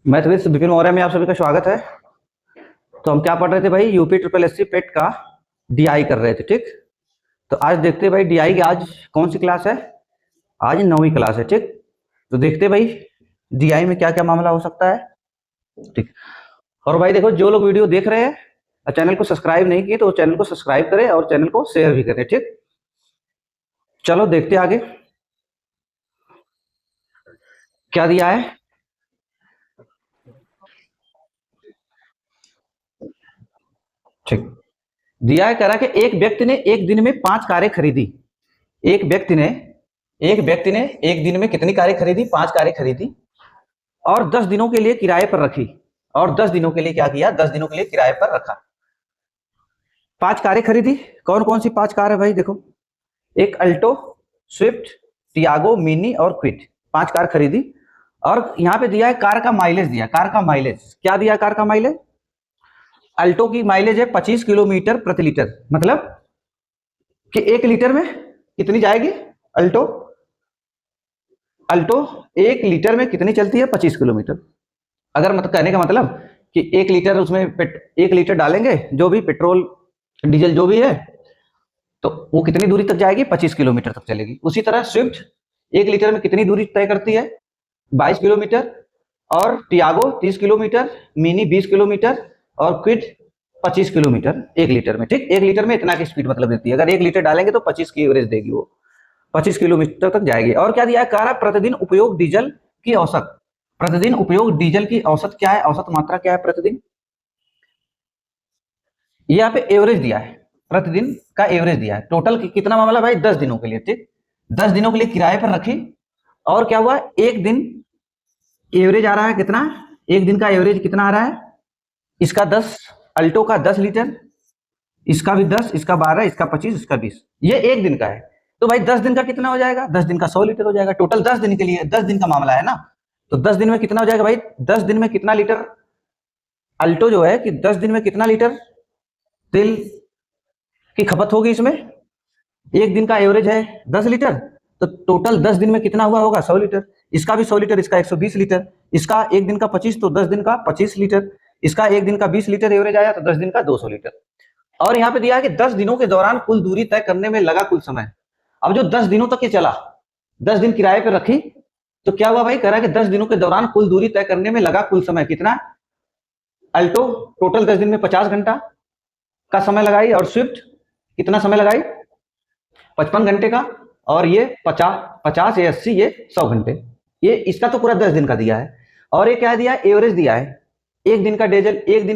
Mathematics Vipin Maurya में आप सभी का स्वागत है। तो हम क्या पढ़ रहे थे भाई, यूपी ट्रिपल एससी पेट का डीआई कर रहे थे। ठीक, तो आज देखते हैं भाई डीआई की आज कौन सी क्लास है। आज 9वीं क्लास है। ठीक, तो देखते हैं भाई डीआई में क्या क्या मामला हो सकता है। ठीक, और भाई देखो, जो लोग वीडियो देख रहे हैं और चैनल को सब्सक्राइब नहीं किए तो चैनल को सब्सक्राइब करें और चैनल को शेयर भी करें। ठीक, चलो देखते आगे क्या दिया है। ठीक, दिया है, कह रहा है कि एक व्यक्ति ने एक दिन में 5 कारें खरीदी। एक व्यक्ति ने एक दिन में कितनी कारें खरीदी? 5 कारें खरीदी और 10 दिनों के लिए किराए पर रखी। और 10 दिनों के लिए क्या किया? 10 दिनों के लिए किराए पर रखा। 5 कारें खरीदी। कौन कौन सी 5 कार है भाई? देखो, एक अल्टो, स्विफ्ट, टियागो, मिनी और क्विड। 5 कार खरीदी। और यहां पे दिया है कार का माइलेज। दिया कार का माइलेज क्या दिया? कार का माइलेज, अल्टो की माइलेज है 25 किलोमीटर प्रति लीटर। मतलब कि 1 लीटर में कितनी जाएगी अल्टो? अल्टो 1 लीटर में कितनी चलती है? 25 किलोमीटर। अगर मतलब कहने का मतलब कि 1 लीटर उसमें 1 लीटर डालेंगे, जो भी पेट्रोल डीजल जो भी है, तो वो कितनी दूरी तक जाएगी? 25 किलोमीटर तक चलेगी। उसी तरह स्विफ्ट 1 लीटर में कितनी दूरी तय करती है? 22 किलोमीटर। और टियागो 30 किलोमीटर, मिनी 20 किलोमीटर और क्विड 25 किलोमीटर 1 लीटर में। ठीक, 1 लीटर में इतना की स्पीड मतलब देती है। अगर 1 लीटर डालेंगे तो 25 की एवरेज देगी, वो 25 किलोमीटर तक जाएगी। और क्या दिया है? कह रहा प्रतिदिन उपयोग डीजल की औसत। प्रतिदिन उपयोग डीजल की औसत क्या है? औसत मात्रा क्या है प्रतिदिन? ये यहाँ पे एवरेज दिया है, प्रतिदिन का एवरेज दिया है। टोटल कितना मामला भाई? 10 दिनों के लिए। ठीक, 10 दिनों के लिए किराए पर रखी। और क्या हुआ? एक दिन एवरेज आ रहा है कितना? एक दिन का एवरेज कितना आ रहा है? इसका 10, अल्टो का 10 लीटर, इसका भी 10, इसका 12, इसका 25, इसका 20। ये एक दिन का है। तो भाई 10 दिन का कितना हो जाएगा? 10 दिन का 100 लीटर हो जाएगा। टोटल 10 दिन के लिए, 10 दिन का मामला है ना। तो 10 दिन में कितना हो जाएगा भाई? 10 दिन में कितना लीटर अल्टो जो है कि 10 दिन में कितना लीटर तेल की खपत होगी इसमें? एक दिन का एवरेज है 10 लीटर, तो टोटल 10 दिन में कितना हुआ होगा? 100 लीटर। इसका भी 100 लीटर, इसका 120 लीटर, इसका एक दिन का 25, तो 10 दिन का 25 लीटर, इसका एक दिन का 20 लीटर एवरेज आया, तो 10 दिन का 200 लीटर। और यहाँ पे दिया है कि 10 दिनों के दौरान कुल दूरी तय करने में लगा कुल समय। अब जो 10 दिनों तक ये चला, 10 दिन किराए पे रखी, तो क्या हुआ भाई? कह रहा है कि 10 दिनों के दौरान कुल दूरी तय करने में लगा कुल समय कितना? अल्टो टोटल 10 दिन में 50 घंटा का समय लगाई, और स्विफ्ट कितना समय लगाई? 55 घंटे का। और ये 50 या 80, ये 100 घंटे। ये इसका तो पूरा 10 दिन का दिया है। और ये क्या दिया है? एवरेज दिया है। एक दिन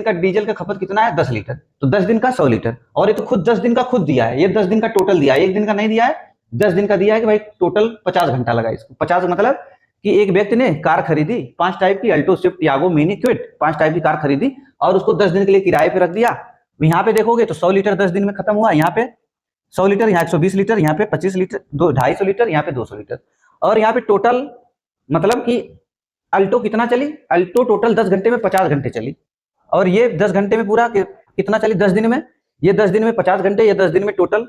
का डीजल का खपत कितना है? 10 लीटर, तो 10 दिन का 100 लीटर। और ये तो खुद 10 दिन का खुद दिया है। ये 10 दिन का टोटल दिया है, एक दिन का नहीं दिया है। 10 दिन का दिया है कि भाई टोटल 50 घंटा लगा इसको। 50 मतलब कि एक व्यक्ति ने कार खरीदी 5 टाइप की, Alto, Swift, Tiago, Mini, Kwid, 5 type की कार खरीदी और उसको 10 दिन के लिए किराए पे रख दिया। यहाँ पे देखोगे तो 100 लीटर 10 दिन में खत्म हुआ। यहाँ पे 100 लीटर, यहाँ 120 लीटर, यहाँ पे 25 लीटर, 250 लीटर, यहाँ पे 200 लीटर। और यहाँ पे टोटल मतलब कि अल्टो कितना चली? अल्टो टोटल 10 घंटे में 50 घंटे चली। और ये 10 घंटे में पूरा कितना चली? 10 दिन में, ये 10 दिन में 50 घंटे, ये 10 दिन में टोटल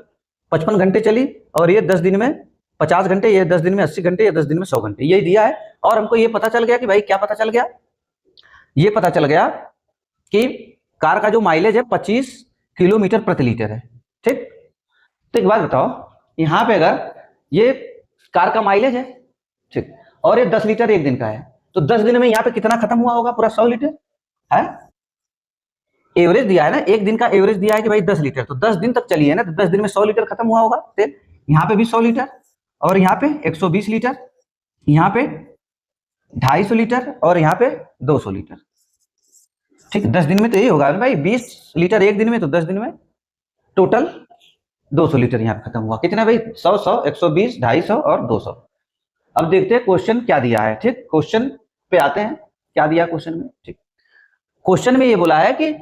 55 घंटे चली। और ये 10 दिन में 50 घंटे, ये 10 दिन में 80 घंटे, ये 10 दिन में 100 घंटे। यही दिया है। और हमको ये पता चल गया कि भाई क्या पता चल गया? ये पता चल गया कि कार का जो माइलेज है 25 किलोमीटर प्रति लीटर है। ठीक, तो एक बात बताओ, यहाँ पे अगर ये कार का माइलेज है, ठीक, और ये 10 लीटर एक दिन का है, तो 10 दिन में यहाँ पे कितना खत्म हुआ होगा? पूरा 100 लीटर है। एवरेज दिया है ना, एक दिन का एवरेज दिया है कि भाई 10 लीटर, तो 10 दिन तक चली है ना, तो 10 दिन में 100 लीटर खत्म हुआ होगा तेल। यहाँ पे भी 100 लीटर, और यहाँ पे 120 लीटर, यहाँ पे 250 लीटर, और यहाँ पे 200 लीटर। ठीक, 10 दिन में तो यही होगा भाई, 20 लीटर एक दिन में, तो 10 दिन में टोटल 200 लीटर यहाँ पे खत्म हुआ। कितना भाई? 100, 100, 120, 250 और 200। अब देखते हैं क्वेश्चन क्या दिया है। ठीक, क्वेश्चन पे आते हैं, क्या दिया क्वेश्चन में। ठीक, क्वेश्चन में ये बोला है कि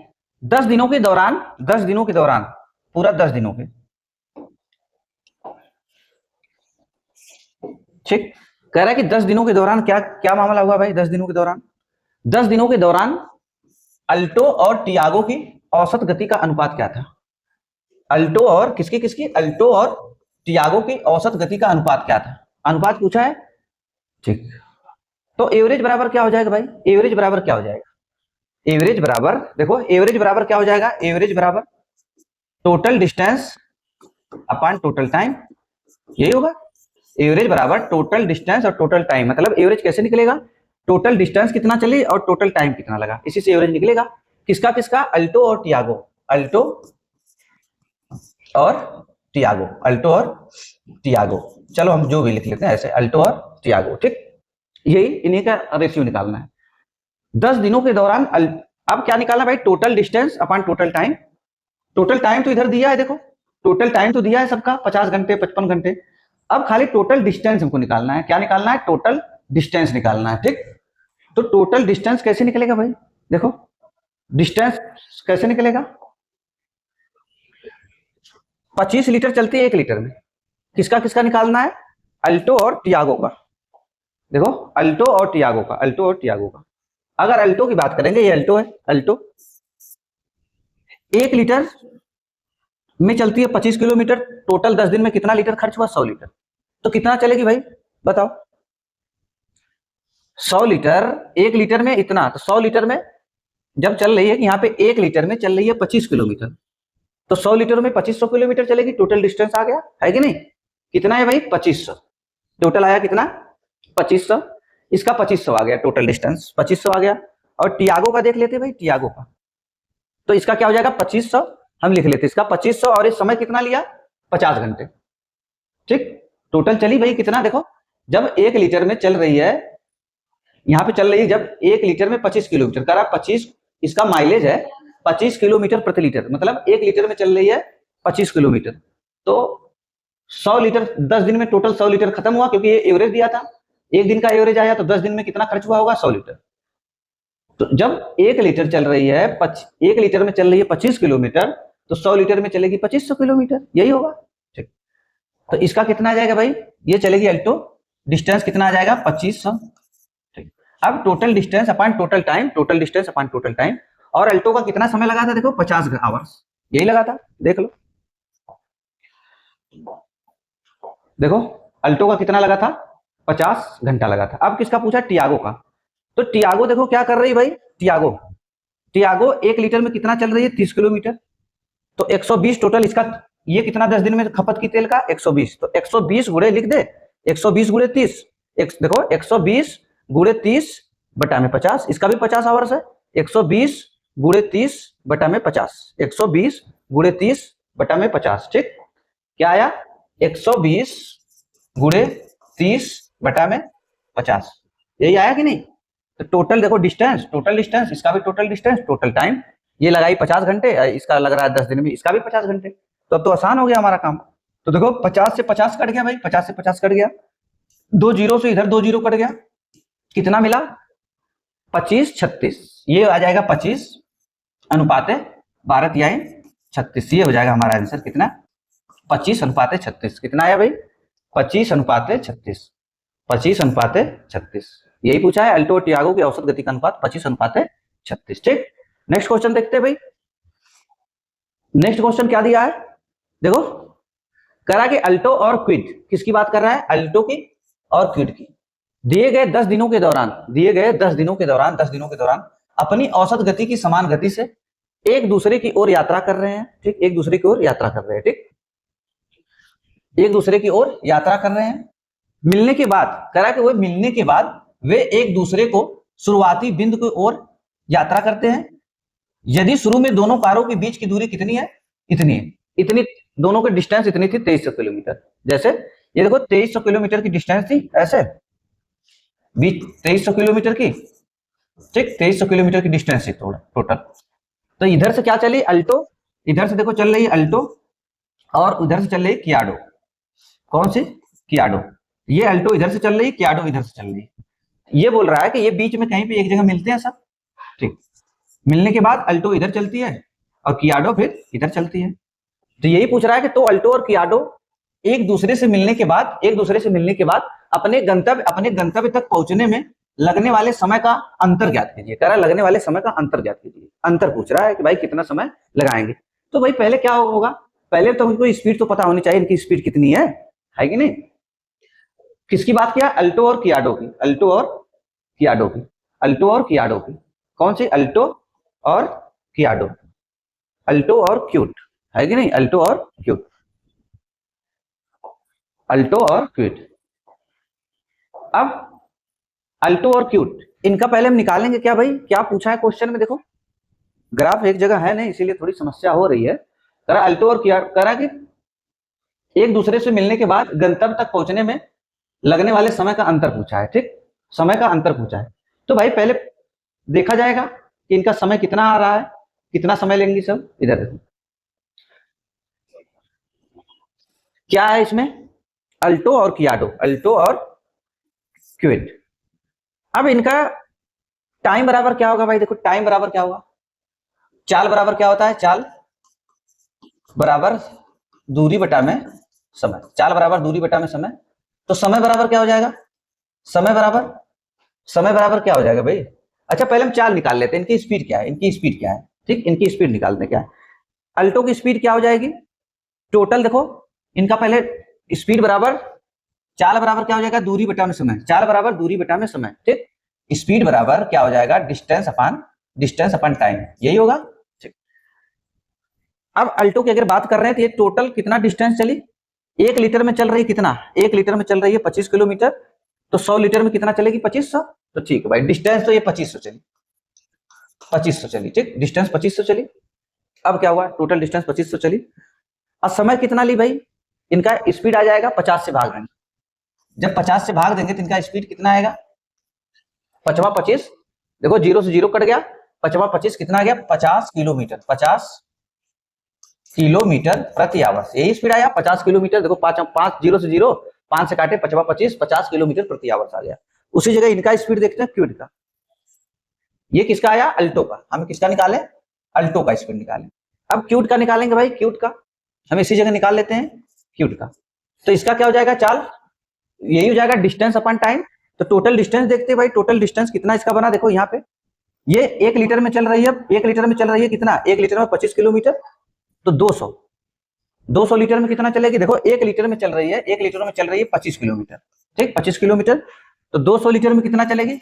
10 दिनों के दौरान, 10 दिनों के दौरान, पूरा 10 दिनों के, ठीक, कह रहा है कि 10 दिनों के दौरान क्या क्या मामला हुआ भाई? 10 दिनों के दौरान, 10 दिनों के दौरान अल्टो और टियागो की औसत गति का अनुपात क्या था? अल्टो और किसकी किसकी? अल्टो और टियागो की औसत गति का अनुपात क्या था? अनुपात पूछा है। ठीक, तो एवरेज बराबर क्या हो जाएगा भाई, एवरेज बराबर क्या हो जाएगा, एवरेज बराबर देखो, एवरेज बराबर क्या हो जाएगा, एवरेज बराबर total distance upon total time, यही होगा। एवरेज बराबर टोटल डिस्टेंस और टोटल टाइम, मतलब एवरेज कैसे निकलेगा, टोटल डिस्टेंस कितना चली और टोटल टाइम कितना लगा, इसी से एवरेज निकलेगा। किसका किसका, अल्टो और टियागो, अल्टो और टियागो, अल्टो और टियागो, चलो हम जो भी लिख लेते हैं ऐसे, अल्टो और टियागो, ठीक। यही इन्हीं का रेशियो निकालना है 10 दिनों के दौरान। अब क्या निकालना भाई, total distance upon total time. Total time तो इधर दिया है, देखो टोटल टाइम तो दिया है सबका 50 घंटे 55 घंटे। अब खाली टोटल डिस्टेंस हमको निकालना है, क्या निकालना है, टोटल डिस्टेंस निकालना है, ठीक। तो टोटल डिस्टेंस कैसे निकलेगा भाई, देखो डिस्टेंस कैसे निकलेगा, 25 लीटर चलती है 1 लीटर में, किसका किसका निकालना है, अल्टो और टियागो का, देखो अल्टो और टियागो का, अल्टो और टियागो का। अगर अल्टो की बात करेंगे, ये अल्टो है, अल्टो 1 लीटर में चलती है 25 किलोमीटर, टोटल 10 दिन में कितना लीटर खर्च हुआ, 100 लीटर। तो कितना चलेगी भाई बताओ, 100 लीटर, 1 लीटर में इतना, तो 100 लीटर में जब चल रही है कि यहाँ पे 1 लीटर में चल रही है 25 किलोमीटर, तो 100 लीटर में 2500 किलोमीटर चलेगी, टोटल डिस्टेंस आ गया है कि नहीं, कितना है भाई 2500, टोटल आया कितना 2500, इसका 2500 आ गया, टोटल डिस्टेंस 2500 आ गया। और टियागो का देख लेते भाई, टियागो का तो इसका क्या हो जाएगा 2500, हम लिख लेते इसका 2500, और इस समय कितना लिया 50 घंटे, ठीक। टोटल चली भाई कितना, देखो जब 1 लीटर में चल रही है, यहाँ पे चल रही है जब 1 लीटर में 25 किलोमीटर करा, 25 इसका माइलेज है 25 किलोमीटर प्रति लीटर, मतलब 1 लीटर में चल रही है 25 किलोमीटर, तो 100 लीटर 10 दिन में टोटल 100 लीटर खत्म हुआ, क्योंकि ये एवरेज दिया था, एक दिन का एवरेज आया, तो 10 दिन में कितना खर्च हुआ होगा 100 लीटर। तो जब 1 लीटर चल रही है 1 लीटर में चल रही है 25 किलोमीटर, तो 100 लीटर में चलेगी 2500 किलोमीटर, यही होगा, ठीक। तो इसका कितना आ जाएगा भाई, ये चलेगी अल्टो, डिस्टेंस कितना आ जाएगा 2500, ठीक। अब total distance upon total time, total distance upon total time, और अल्टो का कितना समय लगा था, देखो 50 आवर्स, यही लगा था, देख लो, देखो अल्टो का कितना लगा था 50 घंटा लगा था। अब किसका पूछा, टियागो का, तो टियागो देखो क्या कर रही भाई, टियागो टियागो 1 लीटर में कितना चल रही है 30 किलोमीटर, तो 120 टोटल इसका, ये कितना 10 दिन में खपत की तेल का 120, तो 120 गुणे लिख दे, 120 गुणे 30, देखो 120 गुणे 30 बटा में 50, इसका भी 50 आवर्स है, 120 गुणे 30 बटा में 50, 120 गुणे 30 बटा में 50, ठीक। क्या आया 120 गुणे 30 बटा में 50, यही आया कि नहीं। तो टोटल देखो डिस्टेंस, टोटल डिस्टेंस, इसका भी टोटल डिस्टेंस, टोटल टाइम, ये लगाई 50 घंटे, इसका लग रहा है 10 दिन में, इसका भी 50 घंटे, तो अब तो आसान हो गया हमारा काम। तो देखो 50 से 50 कट गया भाई, 50 से 50 कट गया, 2 जीरो से इधर 2 जीरो कट गया, कितना मिला 25 36, ये आ जाएगा 25 अनुपात 12 तिहाई 36, ये हो जाएगा हमारा आंसर कितना 25 अनुपात 36, कितना आया भाई 25 अनुपात 36, 25 अनुपात 36, यही पूछा है, अल्टो टियागो की औसत गति का अनुपात 25 अनुपात 36, ठीक। नेक्स्ट क्वेश्चन देखते हैं भाई, नेक्स्ट क्वेश्चन क्या दिया है, देखो करा कि अल्टो और क्विड, किसकी बात कर रहा है, अल्टो की और क्विड की, दिए गए 10 दिनों के दौरान, दिए गए 10 दिनों के दौरान, 10 दिनों के दौरान अपनी औसत गति की समान गति से एक दूसरे की ओर यात्रा कर रहे हैं, ठीक, एक दूसरे की ओर यात्रा कर रहे हैं, ठीक, एक दूसरे की ओर यात्रा कर रहे हैं। मिलने के बाद, करा कि वो मिलने के बाद वे एक दूसरे को शुरुआती बिंदु की ओर यात्रा करते हैं, यदि शुरू में दोनों कारों के बीच की दूरी कितनी है, इतनी है, इतनी दोनों की डिस्टेंस इतनी थी 2300 किलोमीटर, जैसे ये देखो 2300 किलोमीटर की डिस्टेंस थी, ऐसे बीच 2300 किलोमीटर की, ठीक, 2300 किलोमीटर की डिस्टेंस थी टोटल। तो इधर से क्या चली अल्टो, इधर से देखो चल रही है अल्टो, और उधर से चल रही है कियाडो, कौन सी कियाडो, ये अल्टो इधर से चल रही है, कियाडो इधर से चल रही है, ये बोल रहा है कि ये बीच में कहीं पे एक जगह मिलते हैं सब, ठीक, मिलने के बाद अल्टो इधर चलती है और कियाडो फिर इधर चलती है। तो यही पूछ रहा है कि तो अल्टो और कियाडो एक दूसरे से मिलने के बाद, एक दूसरे से मिलने के बाद अपने गंतव्य तक पहुंचने में लगने वाले समय का अंतर ज्ञात कीजिए, कह रहा है लगने वाले समय का अंतर ज्ञात कीजिए, अंतर पूछ रहा है कि भाई कितना समय लगाएंगे। तो भाई पहले क्या होगा, पहले तो हमको स्पीड तो पता होनी चाहिए, इनकी स्पीड कितनी है कि नहीं। किसकी बात किया, अल्टो और कियाडो की, अल्टो और कियाडो की, अल्टो और कियाडो की। कौन सी? अल्टो और कियाडो, अल्टो और क्यूट, है कि नहीं? अल्टो और क्यूट, अल्टो और क्यूट। अब अल्टो और क्यूट, इनका पहले हम निकालेंगे क्या भाई, क्या पूछा है क्वेश्चन में? देखो ग्राफ एक जगह है नहीं, इसीलिए थोड़ी समस्या हो रही है। करा अल्टो और कियाडो, करा कि एक दूसरे से मिलने के बाद गंतव्य तक पहुंचने में लगने वाले समय का अंतर पूछा है, ठीक, समय का अंतर पूछा है। तो भाई पहले देखा जाएगा कि इनका समय कितना आ रहा है, कितना समय लेंगे सब। इधर देखो क्या है इसमें, अल्टो और कियाडो, अल्टो और क्विड। अब इनका टाइम बराबर क्या होगा भाई? देखो टाइम बराबर क्या होगा, चाल बराबर क्या होता है, चाल बराबर दूरी बटा में समय, चाल बराबर दूरी बटा में समय। तो समय बराबर क्या हो जाएगा, समय बराबर, समय बराबर क्या हो जाएगा भाई? अच्छा पहले हम चाल निकाल लेते हैं, इनकी स्पीड क्या है, इनकी स्पीड क्या है, ठीक, इनकी स्पीड निकालते हैं क्या है। अल्टो की स्पीड क्या हो जाएगी, टोटल देखो इनका पहले स्पीड बराबर चाल बराबर क्या हो जाएगा, दूरी बटा में समय, चाल बराबर दूरी बटा में समय, ठीक। स्पीड बराबर क्या हो जाएगा, डिस्टेंस अपॉन टाइम, यही होगा, ठीक। अब अल्टो की अगर बात कर रहे हैं तो ये टोटल कितना डिस्टेंस चली, 1 लीटर में चल रही है कितना, 1 लीटर में चल रही है 25 किलोमीटर, तो 100 लीटर में कितना चलेगी, 2500। तो ठीक है भाई, डिस्टेंस तो ये 2500 चली, 2500 चली, ठीक, डिस्टेंस 2500 चली। अब क्या हुआ, टोटल डिस्टेंस 2500 चली। अब समय कितना ली भाई, इनका स्पीड आ जाएगा 50 से भाग देंगे, जब 50 से भाग देंगे तो इनका स्पीड कितना आएगा, 55 देखो जीरो से जीरो कट गया, 55 कितना आ गया, 50 किलोमीटर, 50 किलोमीटर प्रति आवर्स, यही स्पीड आया 50 किलोमीटर। देखो पांच जीरो से जीरो, 5 से काटे 55 50 किलोमीटर प्रति आवर्स आ गया। उसी जगह इनका स्पीड देखते हैं क्यूट का, ये किसका आया, अल्टो का। हम किसका निकालें, अल्टो का स्पीड निकालें। अब क्यूट का निकालेंगे भाई, क्यूट का हम इसी जगह निकाल लेते हैं क्यूट का। तो इसका क्या हो जाएगा, चाल यही हो जाएगा डिस्टेंस अपॉन टाइम। तो टोटल डिस्टेंस देखते हैं भाई, टोटल डिस्टेंस कितना इसका बना, देखो यहाँ पे ये 1 लीटर में चल रही है, 1 लीटर में चल रही है कितना, 1 लीटर में 25 किलोमीटर, तो 200 लीटर में कितना चलेगी, देखो 1 लीटर में चल रही है, 1 लीटर में चल रही है 25 किलोमीटर, ठीक, 25 किलोमीटर, तो 200 लीटर में कितना चलेगी,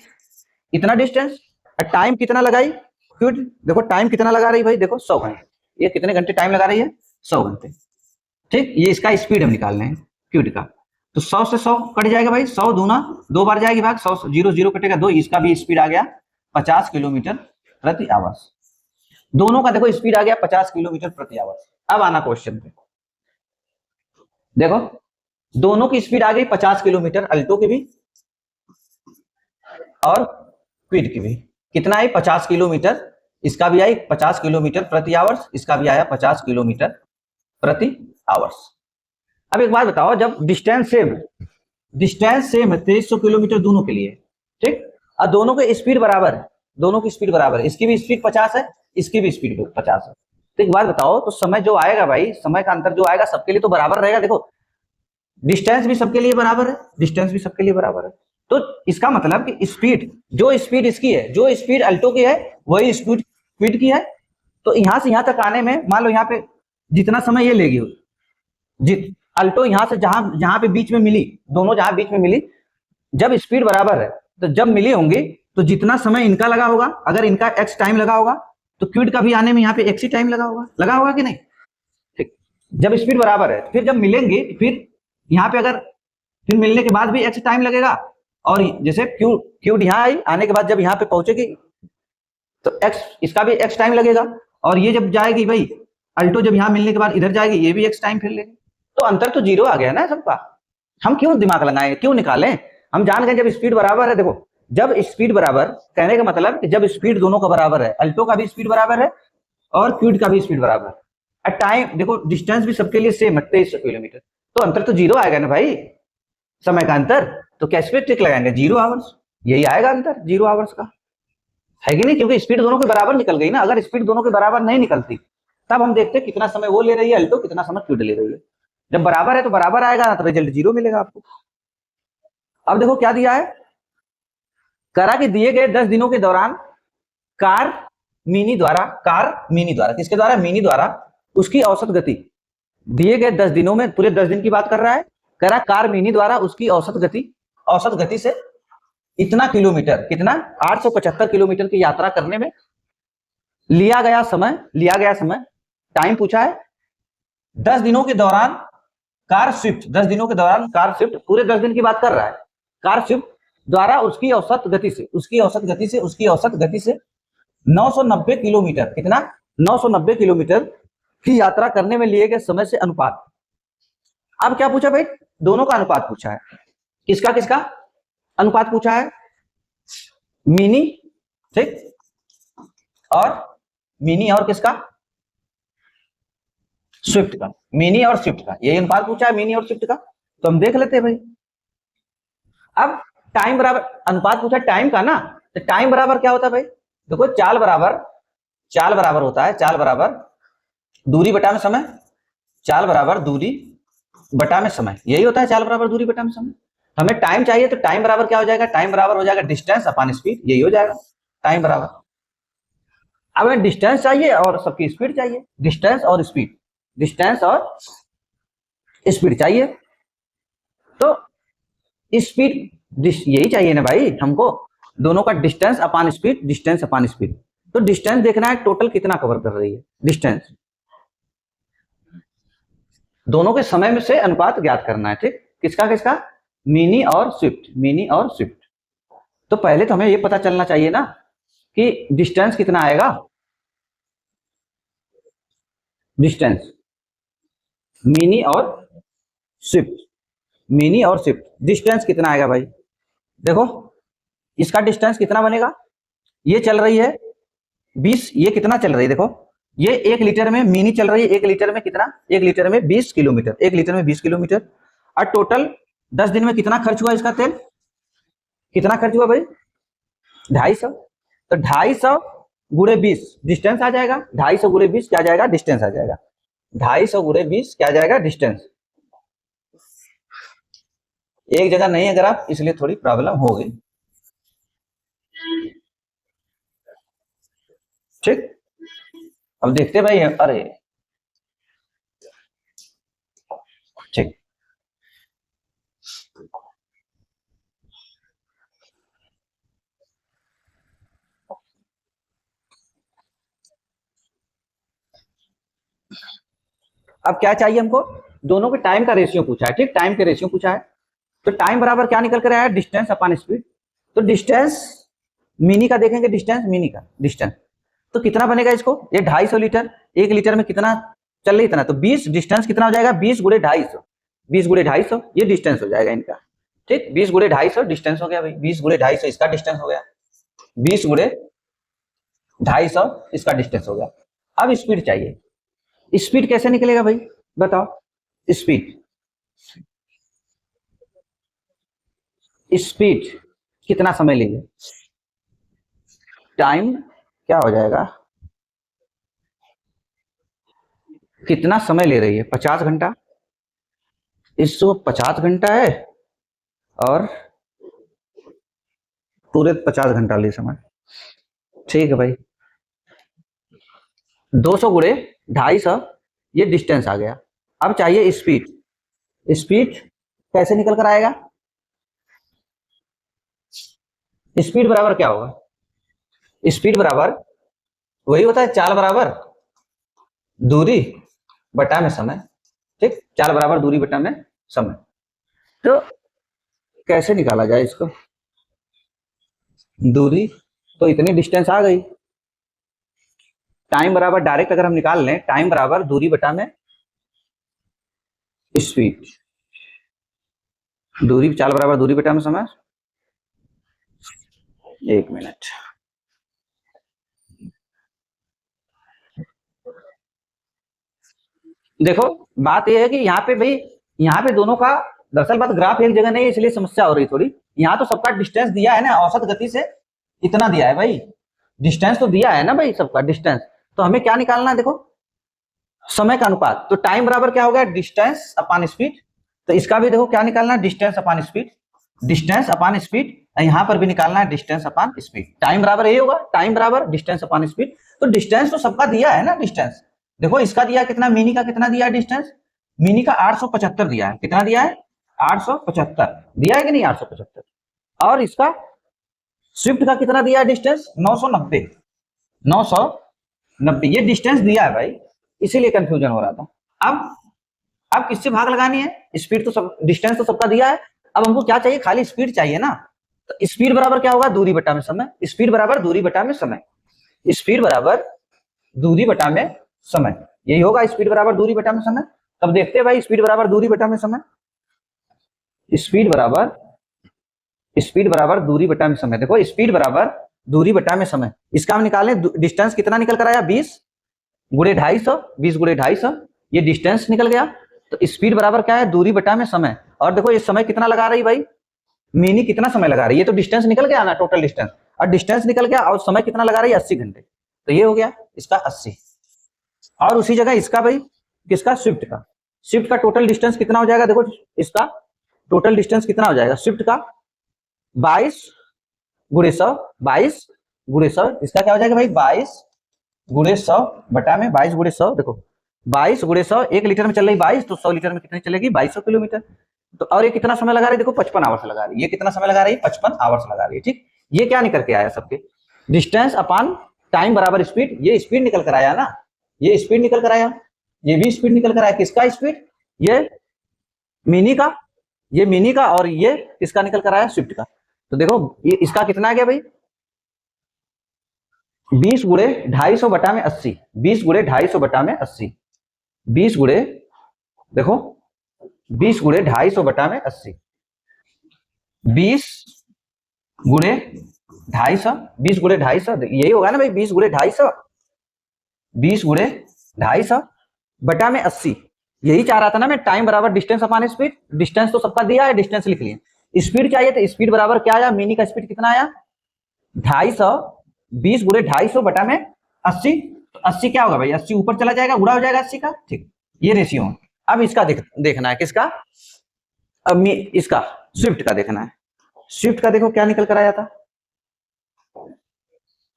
इतना डिस्टेंस। टाइम कितना लगाई क्यूट, देखो टाइम कितना लगा रही भाई, देखो 100 घंटे, ये कितने घंटे टाइम लगा रही है, 100 घंटे, ठीक। ये इसका स्पीड हम निकाल रहे हैं क्यूट का। तो 100 से 100 कट जाएगा भाई, 100 दूना 2 बार जाएगी भाग, 100 जीरो जीरो कटेगा 2, इसका भी स्पीड आ गया 50 किलोमीटर प्रति आवर्स। दोनों का देखो स्पीड आ गया 50 किलोमीटर प्रति आवर्स। अब आना क्वेश्चन पे, देखो दोनों की स्पीड आ गई 50 किलोमीटर, अल्टो की भी और क्विड की भी। कितना आई, 50 किलोमीटर, इसका भी आई 50 किलोमीटर प्रति आवर्स, इसका भी आया 50 किलोमीटर प्रति आवर्स। अब एक बात बताओ, जब डिस्टेंस सेम है 2300 किलोमीटर दोनों के लिए, ठीक, और दोनों के स्पीड बराबर है, दोनों की स्पीड बराबर है, इसकी भी स्पीड 50 है, इसकी भी स्पीड 50 है, तो एक बात बताओ, तो समय जो आएगा भाई, समय का अंतर जो आएगा सबके लिए तो बराबर रहेगा। देखो डिस्टेंस भी सबके लिए बराबर है, डिस्टेंस भी सबके लिए बराबर है, तो इसका मतलब कि स्पीड, जो स्पीड इसकी है, जो स्पीड अल्टो की है वही स्पीड क्विड की है। तो यहां से यहां तक आने में मान लो यहाँ पे जितना समय ये लेगी, अल्टो यहां से जहां पे बीच में मिली, दोनों जहां बीच में मिली, जब स्पीड बराबर है तो जब मिली होंगी तो जितना समय इनका लगा होगा, अगर इनका एक्स टाइम लगा होगा तो क्विड का भी आने में यहाँ पे एक्स ही टाइम लगा होगा कि नहीं, ठीक। जब स्पीड बराबर है फिर जब मिलेंगे फिर यहाँ पे अगर फिर मिलने के बाद भी एक्स टाइम लगेगा, और जैसे क्यूड यहाँ आई, आने के बाद जब यहाँ पे पहुंचेगी तो एक्स, इसका भी एक्स टाइम लगेगा, और ये जब जाएगी भाई अल्टो, जब यहाँ मिलने के बाद इधर जाएगी, ये भी एक्स टाइम फिर लेगी, तो अंतर तो जीरो आ गया ना सबका। हम क्यों दिमाग लगाएं, क्यों निकालें, हम जान गए जब स्पीड बराबर है। देखो जब स्पीड बराबर, कहने का मतलब कि जब स्पीड दोनों का बराबर है, अल्टो का भी स्पीड बराबर है और क्विड का भी स्पीड बराबर है, टाइम देखो डिस्टेंस भी सबके लिए सेम है 2300 किलोमीटर, तो अंतर तो जीरो आएगा ना भाई, समय का अंतर। तो क्या स्पीड ट्रिक लगाएंगे, 0 आवर्स, यही आएगा अंतर 0 आवर्स का, है कि नहीं, क्योंकि स्पीड दोनों के बराबर निकल गई ना। अगर स्पीड दोनों के बराबर नहीं निकलती तब हम देखते कितना समय वो ले रही है अल्टो, कितना समय क्विड ले रही है। जब बराबर है तो बराबर आएगा, तो रिजल्ट 0 मिलेगा आपको। अब देखो क्या दिया है, करा कि दिए गए 10 दिनों के दौरान कार मिनी द्वारा किसके द्वारा, मिनी द्वारा उसकी औसत गति, दिए गए 10 दिनों में, पूरे 10 दिन की बात कर रहा है, करा कार मिनी द्वारा उसकी औसत गति से इतना किलोमीटर, कितना 875 किलोमीटर की यात्रा करने में लिया गया समय टाइम पूछा है 10 दिनों के दौरान कार स्विफ्ट, 10 दिनों के दौरान कार स्विफ्ट, पूरे 10 दिन की बात कर रहा है, कार स्विफ्ट द्वारा उसकी औसत गति से 990 किलोमीटर, कितना 990 किलोमीटर की यात्रा करने में लिए गए समय से अनुपात। अब क्या पूछा भाई, दोनों का अनुपात पूछा है, किसका किसका अनुपात पूछा है, मिनी, ठीक, और मिनी और किसका, स्विफ्ट का, मिनी और स्विफ्ट का, यही अनुपात पूछा है मिनी और स्विफ्ट का। तो हम देख लेते हैं भाई। अब टाइम बराबर, अनुपात पूछा टाइम का ना, तो टाइम बराबर क्या होता है भाई, देखो चाल बराबर होता है, चाल बराबर दूरी बटा में समय, चाल बराबर दूरी बटा में समय, यही होता है चाल बराबर दूरी बटा में समय। हमें टाइम चाहिए तो टाइम बराबर क्या हो जाएगा, टाइम बराबर हो जाएगा डिस्टेंस अपॉन स्पीड, यही हो जाएगा टाइम बराबर। अब हमें डिस्टेंस चाहिए और सबकी स्पीड चाहिए, डिस्टेंस और स्पीड चाहिए, तो स्पीड यही चाहिए ना भाई हमको, दोनों का डिस्टेंस अपॉन स्पीड, तो डिस्टेंस देखना है टोटल कितना कवर कर रही है, डिस्टेंस, दोनों के समय में से अनुपात ज्ञात करना है, ठीक, किसका किसका, मिनी और स्विफ्ट। तो पहले तो हमें ये पता चलना चाहिए ना कि डिस्टेंस कितना आएगा, डिस्टेंस मिनी और स्विफ्ट, डिस्टेंस कितना आएगा भाई, देखो इसका डिस्टेंस कितना बनेगा, ये चल रही है 20, ये कितना चल रही है, देखो ये 1 लीटर में मिनी चल रही है, 1 लीटर में कितना, 1 लीटर में 20 किलोमीटर, 1 लीटर में 20 किलोमीटर, और टोटल 10 दिन में कितना खर्च हुआ इसका तेल, कितना खर्च हुआ भाई, 250, तो 250 गुणे 20 डिस्टेंस आ जाएगा, 250 गुणे 20 क्या जाएगा, डिस्टेंस आ जाएगा, 250 गुणे 20 क्या जाएगा, डिस्टेंस। एक जगह नहीं अगर आप, इसलिए थोड़ी प्रॉब्लम हो गई, ठीक। अब देखते भाई, अरे ठीक, अब क्या चाहिए हमको, दोनों के टाइम का रेशियो पूछा है, ठीक, टाइम के रेशियो पूछा है, तो टाइम बराबर क्या निकल कर आया, डिस्टेंस अपॉन स्पीड, तो डिस्टेंस मिनी का देखेंगे, डिस्टेंस तो कितना बनेगा इसको, ये 250 लीटर, 1 लीटर में कितना चल रही, इतना, तो 20, डिस्टेंस कितना हो जाएगा, 20 गुणे 250, 20 गुणे 250 ये डिस्टेंस हो जाएगा इनका, ठीक, 20 गुणे 250 डिस्टेंस हो गया भाई, 20 गुणे 250 इसका डिस्टेंस हो गया, 20 गुणे 250 इसका डिस्टेंस हो गया। अब स्पीड चाहिए, स्पीड कैसे निकलेगा भाई बताओ, स्पीड कितना समय लेंगे, टाइम क्या हो जाएगा, कितना समय ले रही है, 50 घंटा, इसको 50 घंटा है और पूरे 50 घंटा ले समय, ठीक है भाई, 200 गुणे 250 ये डिस्टेंस आ गया। अब चाहिए स्पीड, स्पीड कैसे निकल कर आएगा, स्पीड बराबर क्या होगा, स्पीड बराबर वही होता है चाल बराबर दूरी बटा में समय, ठीक, चाल बराबर दूरी बटा में समय। तो कैसे निकाला जाए इसको, दूरी तो इतनी डिस्टेंस आ गई, टाइम बराबर डायरेक्ट अगर हम निकाल लें, टाइम बराबर दूरी बटा में स्पीड, दूरी चाल बराबर दूरी बटा में समय, 1 मिनट, देखो बात यह है कि यहाँ पे भाई, यहाँ पे दोनों का दरअसल बात ग्राफ एक जगह नहीं, इसलिए समस्या हो रही थोड़ी, यहाँ तो सबका डिस्टेंस दिया है ना, औसत गति से इतना दिया है भाई, डिस्टेंस तो दिया है ना भाई सबका डिस्टेंस, तो हमें क्या निकालना है, देखो समय का अनुपात, तो टाइम बराबर क्या हो गया, डिस्टेंस अपॉन स्पीड, तो इसका भी देखो क्या निकालना है, डिस्टेंस अपॉन स्पीड, यहाँ पर भी निकालना है डिस्टेंस अपॉन स्पीड, टाइम बराबर यही होगा, टाइम बराबर डिस्टेंस अपॉन स्पीड, तो डिस्टेंस तो सबका दिया है ना, डिस्टेंस देखो इसका दिया कितना, मिनी का कितना दिया है डिस्टेंस, मिनी का 875 दिया है, कितना दिया है 875 दिया है कि नहीं 875, और इसका स्विफ्ट का कितना दिया है डिस्टेंस, 990, 990 ये डिस्टेंस दिया है भाई, इसीलिए कंफ्यूजन हो रहा था। अब किससे भाग लगानी है, स्पीड तो सब, डिस्टेंस तो सबका दिया है, अब हमको क्या चाहिए, खाली स्पीड चाहिए ना। तो स्पीड बराबर क्या होगा, दूरी बटा में समय, स्पीड बराबर दूरी बटा में समय, स्पीड बराबर दूरी बटा में समय, यही होगा, स्पीड बराबर दूरी बटा में समय। तब देखते हैं भाई स्पीड बराबर दूरी बटा में समय, स्पीड बराबर दूरी बटा में समय। देखो स्पीड बराबर दूरी बटा में समय, इसका हम निकालें, डिस्टेंस कितना निकल कर आया, 20 गुणे 250, 20 गुणे 250, ये डिस्टेंस निकल गया। तो स्पीड बराबर क्या है, दूरी बटा में समय। और देखो ये समय कितना लगा रही भाई, मिनी कितना समय लगा रही है, ये तो डिस्टेंस निकल गया ना, टोटल डिस्टेंस, और डिस्टेंस निकल गया और समय कितना लगा रही है, 80 घंटे। तो ये हो गया इसका 80। और उसी जगह इसका भाई, किसका, स्विफ्ट का टोटल डिस्टेंस कितना हो जाएगा, देखो इसका टोटल डिस्टेंस कितना हो जाएगा स्विफ्ट का, 22 गुणे 100, 22 गुणे 100, इसका क्या हो जाएगा भाई, 22 गुणे 100 बटा में 22 गुणे 100, देखो 22 गुणे 100, 1 लीटर में चल रही 22, तो 100 लीटर में कितनी चलेगी, 2200 किलोमीटर। तो और ये कितना समय लगा रही है, देखो 55 आवर्स लगा रही है, ये कितना समय लगा रही है, 55 आवर्स लगा रही है, ठीक। ये क्या निकल के आया सबके, डिस्टेंस अपॉन टाइम बराबर स्पीड, ये स्पीड निकल कर आया ना, ये स्पीड निकल कर आया, ये भी स्पीड निकल कर आया, किसका स्पीड, ये मिनी का, ये मिनी का, और ये किसका निकल कर आया, स्विफ्ट का। तो देखो ये इसका कितना आ गया भाई, 20 गुणे 250 बटा में 80, 20 गुणे 250 बटा में 80, 20 गुणे, देखो 20 गुणे 250 बटा में 80, 20 गुणे 250, 20 गुणे 250, यही होगा ना भाई, 20 गुणे 250, 20 गुणे 250 बटा में 80, यही चाह रहा था ना मैं, टाइम बराबर डिस्टेंस अपॉन स्पीड, डिस्टेंस तो सबका दिया है, डिस्टेंस लिख लिए, स्पीड चाहिए, तो स्पीड बराबर क्या आया, मिनी का स्पीड कितना आया, 250, 20 गुणे 250 बटा में 80, तो 80 क्या होगा भाई, 80 ऊपर चला जाएगा, गुणा हो जाएगा 80 का, ठीक, ये रेशियो। अब इसका देखना है, किसका, अब इसका स्विफ्ट का देखना है, स्विफ्ट का देखो क्या निकल कर आया था,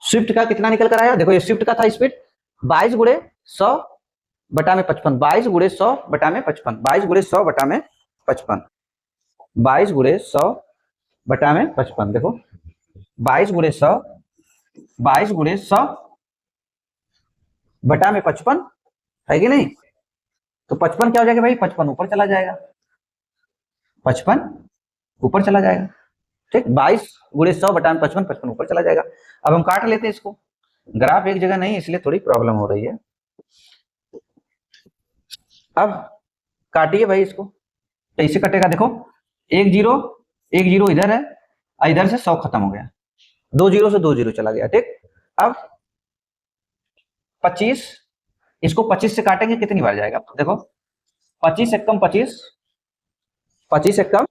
स्विफ्ट का कितना निकल कर आया, देखो ये स्विफ्ट का था स्पीड 22 गुणे 100 बटा में 55, 22 गुणे 100 बटा में 55, 22 गुणे 100 बटा में 55, 22 गुणे 100 बटा में 55, देखो 22 गुणे 100, 22 गुणे 100 बटा में 55 है कि नहीं, तो 55 क्या हो जाएगा भाई, 55 ऊपर चला जाएगा, 55 ऊपर चला जाएगा, ठीक, 22 गुणे 100 बटा में 55, 55 ऊपर चला जाएगा। अब हम काट लेते हैं इसको, ग्राफ एक जगह नहीं इसलिए थोड़ी प्रॉब्लम हो रही है। अब काटिए भाई इसको, कैसे कटेगा, देखो 1 0 1 0 इधर है, इधर से 100 खत्म हो गया, 2 0 से 2 0 चला गया, ठीक। अब 25, इसको 25 से काटेंगे कितनी बार जाएगा, देखो 25 से कम 25, 25 से कम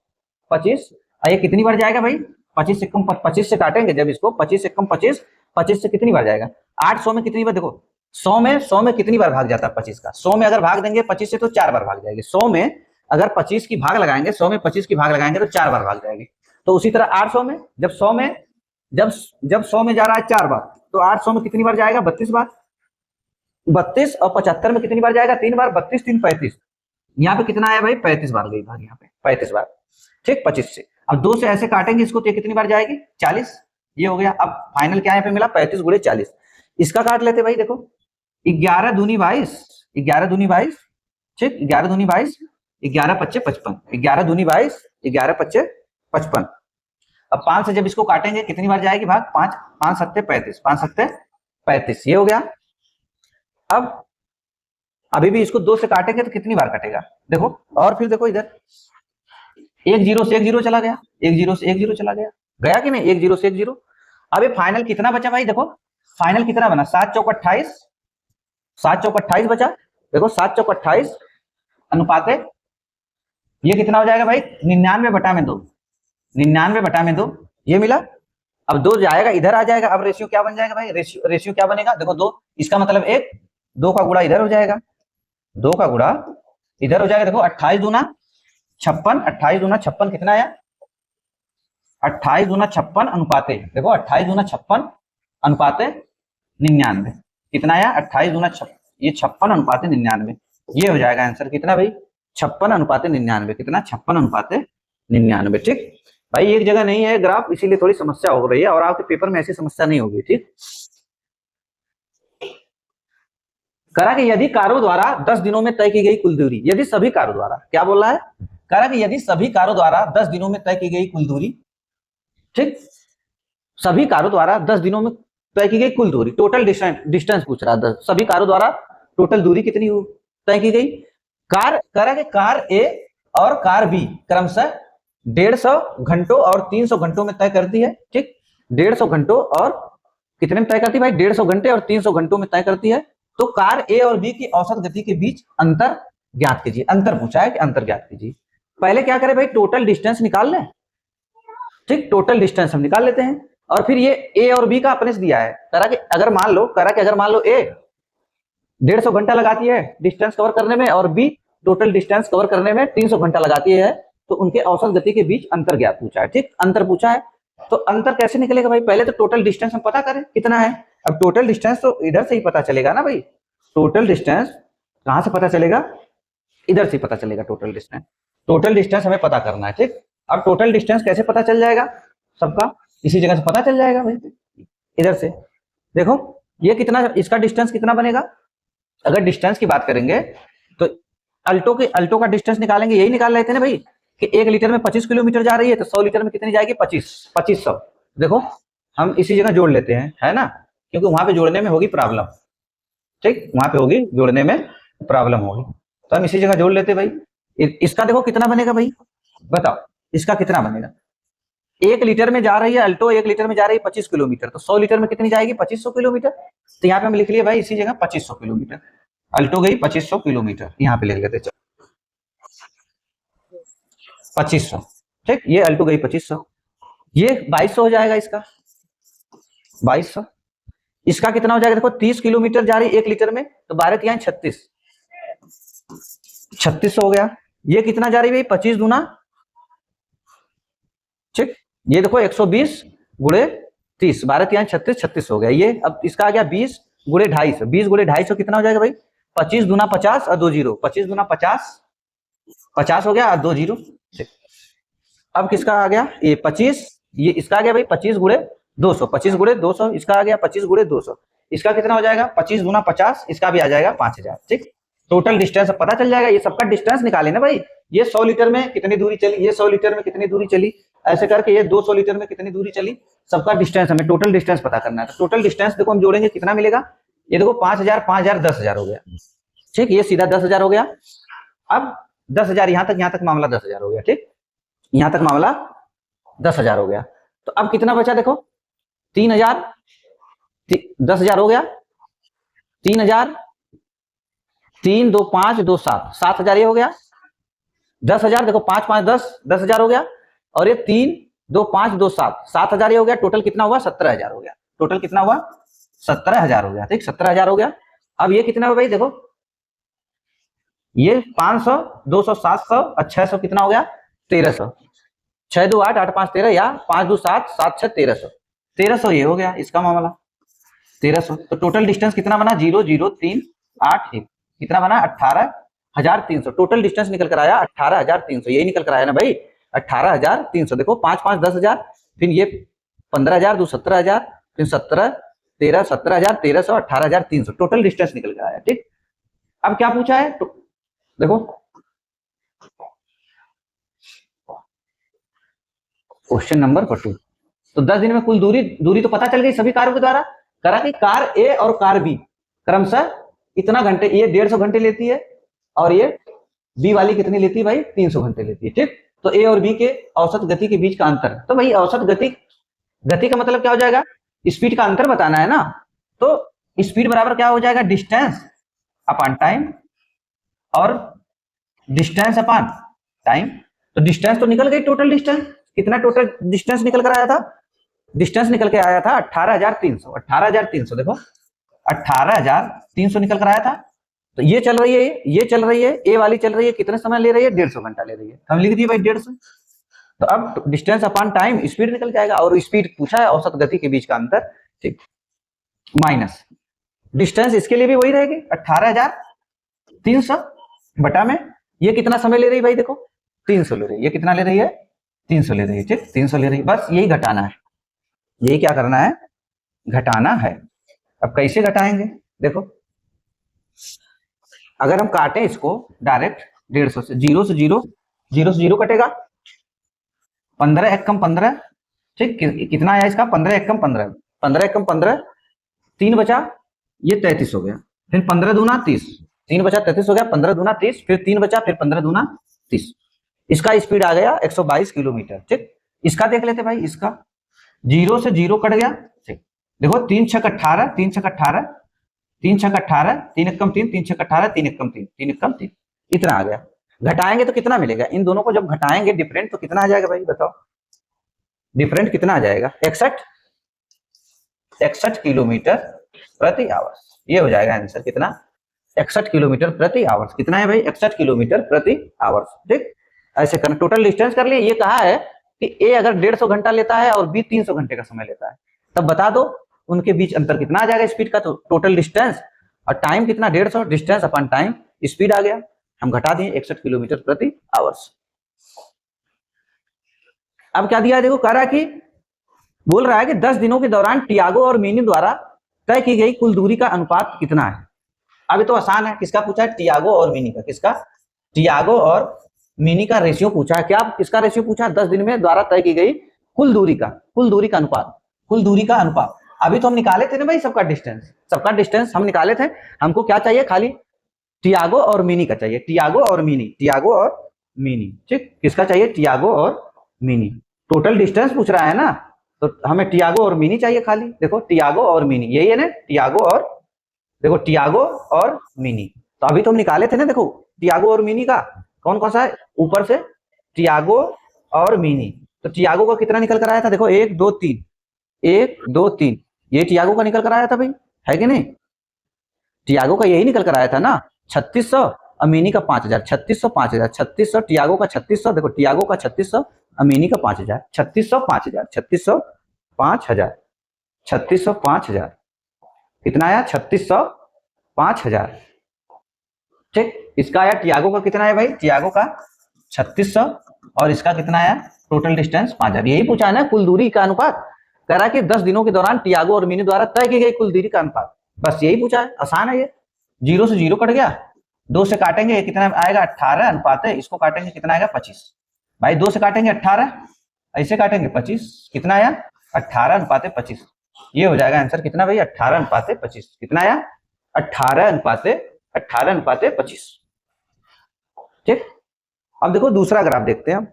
25, ये कितनी बार जाएगा भाई, 25 से कम 25 से काटेंगे जब इसको, 25 से कम 25, 25 से कितनी बार जाएगा, 800 में कितनी बार, देखो 100 में कितनी बार भाग जाता है 25 का, 100 में अगर भाग देंगे 25 से तो 4 बार भाग जाएगी, 100 में अगर 25 की भाग लगाएंगे, 100 में 25 की भाग लगाएंगे तो 4 बार भाग जाएगी। तो उसी तरह 800 में, जब 100 में जब 100 में जा रहा है 4 बार, तो 800 में कितनी बार जाएगा, 32 बार, 32, और 75 में कितनी बार जाएगा, 3 बार, 32 3 35, यहाँ पे कितना आया भाई, 35 बार गई भाग, यहाँ पे 35 बार, ठीक, 25 से। अब 2 से ऐसे काटेंगे इसको तो ये कितनी बार जाएगी, 40, ये हो गया। अब फाइनल क्या यहाँ पे मिला, 35 गुणे 40, इसका काट लेते भाई, देखो 11 दूनी 22, 11 दूनी 22, ठीक, 11 दूनी 22, 11 पच्चे 55, 11 दूनी 22, 11 पच्चे 55। अब 5 से जब इसको काटेंगे कितनी बार जाएगी भाग, 5, 5 सत्ते 35, 5 सत्ते 35, ये हो गया। अब अभी भी इसको 2 से काटेंगे तो कितनी बार कटेगा, देखो, और फिर देखो इधर 1 0 से 1 0 चला गया, 1 0 से 1 0 चला गया, गया कि नहीं, 1 0 से 1 0। अब ये फाइनल कितना बचा भाई, देखो फाइनल कितना बना, 7 चौक 28, 7 चौक 28 बचा, देखो 7 चौक 28 अनुपाते, ये कितना हो जाएगा भाई, 99 बटा में 2, 99 बटा में 2, ये मिला। अब 2 जाएगा इधर आ जाएगा, अब रेशियो क्या बन जाएगा भाई, रेशियो क्या बनेगा, देखो 2, इसका मतलब 1, 2 का गुणा इधर हो जाएगा, 2 का गुणा इधर हो जाएगा, देखो 28 दूना 56, 28 दूना 56 कितना आया, 28 दूना 56 अनुपाते, देखो 28 दूना 56 अनुपाते 99, कितना आया, 28 दूना 56, ये 56 अनुपाते 99, ये हो जाएगा आंसर, कितना भाई, 56 अनुपाते 99, कितना, 56 अनुपाते 99, ठीक। भाई एक जगह नहीं है ग्राफ, इसीलिए थोड़ी समस्या हो रही है, और आपके पेपर में ऐसी समस्या नहीं होगी। ठीक, करा कि यदि कारों द्वारा 10 दिनों में तय की गई कुल दूरी, यदि सभी कारों द्वारा, क्या बोल रहा है, करा कि यदि सभी कारों द्वारा 10 दिनों में तय की गई कुल दूरी, ठीक, सभी कारों द्वारा 10 दिनों में तय की गई कुल दूरी, टोटल डिस्टेंस पूछ रहा है, सभी कारों द्वारा टोटल दूरी कितनी तय की गई। कार करा कि कार ए और कार बी क्रमशः 150 घंटों और 300 घंटों में तय करती है। ठीक, 150 घंटों और कितने में तय करती है भाई, 150 घंटे और 300 घंटों में तय करती है। तो कार ए और बी की औसत गति के बीच अंतर ज्ञात कीजिए। अंतर पूछा है कि अंतर ज्ञात कीजिए। पहले क्या करें भाई, टोटल डिस्टेंस निकाल लें। ठीक, टोटल डिस्टेंस हम निकाल लेते हैं, और फिर ये ए और बी का अपने से दिया है। करा कि अगर मान लो ए 150 घंटा लगाती है डिस्टेंस कवर करने में, और बी टोटल डिस्टेंस कवर करने में 300 घंटा लगाती है, तो उनके औसत गति के बीच अंतर ज्ञात पूछा है। ठीक, अंतर पूछा है, तो अंतर कैसे निकलेगा भाई, पहले तो टोटल डिस्टेंस हम पता करें कितना है। अब टोटल डिस्टेंस तो इधर से ही पता चलेगा ना भाई, टोटल डिस्टेंस कहां से पता चलेगा, इधर से पता चलेगा टोटल डिस्टेंस। टोटल डिस्टेंस हमें पता करना है। ठीक, अब टोटल डिस्टेंस कैसे पता चल जाएगा, सबका इसी जगह से पता चल जाएगा भाई। इधर से देखो ये कितना, इसका डिस्टेंस कितना बनेगा, अगर डिस्टेंस की बात करेंगे तो अल्टो का डिस्टेंस निकालेंगे, यही निकाल रहे थे ना भाई कि 1 लीटर में 25 किलोमीटर जा रही है, तो 100 लीटर में कितनी जाएगी, 2500। देखो हम इसी जगह जोड़ लेते हैं, है ना, क्योंकि वहां पे जोड़ने में होगी प्रॉब्लम। ठीक, वहां पे होगी जोड़ने में प्रॉब्लम होगी, तो हम इसी जगह जोड़ लेते भाई। इसका देखो कितना बनेगा भाई, बताओ इसका कितना बनेगा। 1 लीटर में जा रही है अल्टो, 1 लीटर में जा रही है 25 किलोमीटर, तो 100 लीटर में कितनी जाएगी, 2500 किलोमीटर। तो यहाँ पे हम लिख लिए भाई इसी जगह 2500 किलोमीटर, अल्टो गई 2500 किलोमीटर, यहाँ पे लिख लेते चलो 2500। ठीक, ये अल्टो गई 2500, ये 2200 हो जाएगा इसका, 2200। इसका कितना हो जाएगा, देखो 30 किलोमीटर जा रही 1 लीटर में, तो 12 यहाँ 3600 हो गया। ये कितना जा रही भाई, 25 दूना, ठीक, ये देखो 120 गुणे 30, 12 यहाँ 36 हो गया ये। अब इसका आ गया 20 गुणे 250, 20 गुणे 250 कितना हो जाएगा भाई, 25 दूना 50 और 2 जीरो, 25 दूना 50, 50 हो गया और 2 जीरो। अब किसका आ गया, ये 25, ये इसका आ गया भाई 25 गुणे 200, 25 गुणे 200, इसका आ गया 25 गुणे 200, इसका कितना हो जाएगा 25 दूना 50, इसका भी आ जाएगा 5000। ठीक, टोटल डिस्टेंस पता चल जाएगा, ये सबका डिस्टेंस निकाले ना भाई, ये 100 लीटर में कितनी दूरी चली, ये 100 लीटर में कितनी दूरी चली, ऐसे करके ये 200 लीटर में कितनी दूरी चली, सबका डिस्टेंस हमें टोटल डिस्टेंस पता करना है। तो टोटल डिस्टेंस देखो हम जोड़ेंगे कितना मिलेगा, ये देखो 5000 5000 10000 हो गया। ठीक, ये सीधा 10000 हो गया। अब 10000 यहाँ तक मामला 10000 हो गया। ठीक, यहाँ तक मामला 10000 हो गया। तो अब कितना बचा देखो, 3000, 10000 हो गया, 3000, 3 2 5 2 7, 7000 ये हो गया। 10000 देखो 5 5 10, 10000 हो गया, और ये 3 2 5 2 7, 7000 ये हो गया। टोटल कितना हुआ, 17000 हो गया। टोटल कितना हुआ, 17000 हो गया। ठीक, 17000 हो गया। अब ये कितना हुआ भाई, देखो ये 500 200 700 और 600 कितना हो गया, 1300, 6 2 8 8 5 13, या 5 2 7 7 6 1300, 1300 ये हो गया इसका मामला, 1300। तो टोटल डिस्टेंस कितना बना, 0 0 3 8 1, कितना बना 18300। टोटल डिस्टेंस निकल कर आया 18300, यही निकल कर आया ना भाई 18300। देखो 5 5 10000, फिर ये 15000 2 17000, फिर 17 13 17000 1300 18300, टोटल डिस्टेंस निकल कर आया। ठीक, अब क्या पूछा है, देखो क्वेश्चन नंबर 2। तो 10 दिन में कुल दूरी तो पता चल गई सभी कारों के द्वारा। करा कि कार ए और कार बी क्रमशः इतना घंटे, ये 150 घंटे लेती है, और ये बी वाली कितनी लेती है भाई, 300 घंटे लेती है। ठीक, तो ए और बी के औसत गति के बीच का अंतर, तो भाई औसत गति का मतलब क्या हो जाएगा, स्पीड का अंतर बताना है ना। तो स्पीड बराबर क्या हो जाएगा, डिस्टेंस अपॉन टाइम, और डिस्टेंस अपॉन टाइम। तो डिस्टेंस तो निकल गई, टोटल डिस्टेंस कितना, टोटल डिस्टेंस निकल कर आया था, डिस्टेंस निकल के आया था 18300। 18300 देखो 18300 निकल कर आया था। तो ये चल रही है, ये चल रही है, ए वाली चल रही है, कितने समय ले रही है, 150 घंटा ले रही है, हम लिख दिए भाई 150। तो अब डिस्टेंस अपॉन टाइम स्पीड निकल जाएगा, और स्पीड पूछा है औसत गति के बीच का अंतर। ठीक, माइनस डिस्टेंस इसके लिए भी वही रहेगी 18300 बटा में ये कितना समय ले रही है भाई, देखो 300 ले रही है, ये कितना ले रही है 300 ले रही है, ठीक, 300 ले रही है, बस यही घटाना है, यही क्या करना है, घटाना है। अब कैसे घटाएंगे, देखो अगर हम काटें इसको डायरेक्ट 150 से, जीरो से जीरो, जीरो से जीरो कटेगा, 15 एक कम 15, ठीक, कितना आया इसका, 15 एक कम 15, 15 एक कम 15, 3 बचा, ये 33 हो गया, फिर 15 दूना 30, 3 बचा 33 हो गया, 15 दूना 30, फिर 3 बचा, फिर 15 दूना 30, इसका स्पीड आ गया 122 किलोमीटर, ठीक। इसका देख लेते भाई, इसका जीरो से जीरो कट गया, ठीक, देखो 3 छक 18, 3 छक 18, 3 छक 18, 3 एक कम 3, 3 छक 18, 3 एक कम 3, 3 एक कम 3, इतना आ गया। घटाएंगे तो कितना मिलेगा, इन दोनों को जब घटाएंगे डिफरेंट तो कितना आ जाएगा भाई बताओ, डिफरेंट कितना आ जाएगा, 61 किलोमीटर प्रति आवर्स, ये हो जाएगा आंसर, कितना, 61 किलोमीटर प्रति आवर्स, कितना है भाई, 61 किलोमीटर प्रति आवर्स, ठीक। ऐसे करना, टोटल डिस्टेंस कर लिए, ये कहा है कि ए अगर 150 घंटा लेता है और बी 300 घंटे का समय लेता है, तब बता दो उनके बीच अंतर कितना आ जाएगा स्पीड का, तो टोटल डिस्टेंस और टाइम कितना, 150, डिस्टेंस अपन टाइम, स्पीड आ गया, हम घटा दिए 61 किलोमीटर प्रति आवर्स। अब क्या दिया है देखो, कह रहा है कि बोल रहा है कि 10 दिनों के दौरान टियागो और मिनी द्वारा तय की गई कुल दूरी का अनुपात कितना है। अब ये तो आसान है, किसका पूछा है, टियागो और मिनी का, किसका, टियागो और मिनी का रेशियो पूछा है, क्या किसका रेशियो पूछा है, 10 दिन में द्वारा तय की गई कुल दूरी का, कुल दूरी का अनुपात, कुल दूरी का अनुपात। अभी तो हम निकाले थे ना भाई सबका डिस्टेंस, सबका डिस्टेंस हम निकाले थे, हमको क्या चाहिए, खाली टियागो और मिनी का चाहिए, टियागो और मिनी, टियागो और मिनी, ठीक, किसका चाहिए, टियागो और मिनी, टोटल डिस्टेंस पूछ रहा है ना, तो हमें टियागो और मिनी चाहिए खाली, देखो टियागो और मिनी, यही है ना, टियागो और, देखो टियागो और मिनी, तो अभी तो हम निकाले थे ना, देखो टियागो और मिनी का कौन कौन सा है, ऊपर से टियागो और मिनी, तो टियागो का कितना निकल कर आया था, देखो 1 2 3, 1 2 3, ये टियागो का निकल कर आया था भाई, है कि नहीं, टियागो का यही निकल कर आया था ना, 3600, अमीनी का 5000, 3600 5000, 3600 टियागो का 3600, देखो टियागो का 3600, अमीनी का 5000, 3600 5000, 3600 5000, 3600 5000, कितना आया, 3600 5000, ठीक। इसका आया, टियागो का कितना है भाई, टियागो का 3600, और इसका कितना आया, टोटल डिस्टेंस 5000, यही पूछा है ना, कुल दूरी का अनुपात, कह रहा कि 10 दिनों के दौरान टियागो और मिनी द्वारा तय की गई कुल दूरी का अनुपात, बस यही पूछा है, आसान है ये, जीरो से जीरो कट गया, 2 से काटेंगे कितना आएगा, 18 अनुपात है, इसको काटेंगे कितना आएगा, 25, भाई 2 से काटेंगे 18, ऐसे काटेंगे 25, कितना आया, 18 अनुपात 25, ये हो जाएगा आंसर, कितना भाई, 18 अनुपात 25, कितना आया, 18 अनुपात 25, ठीक। अब देखो दूसरा ग्राफ देखते हैं हम,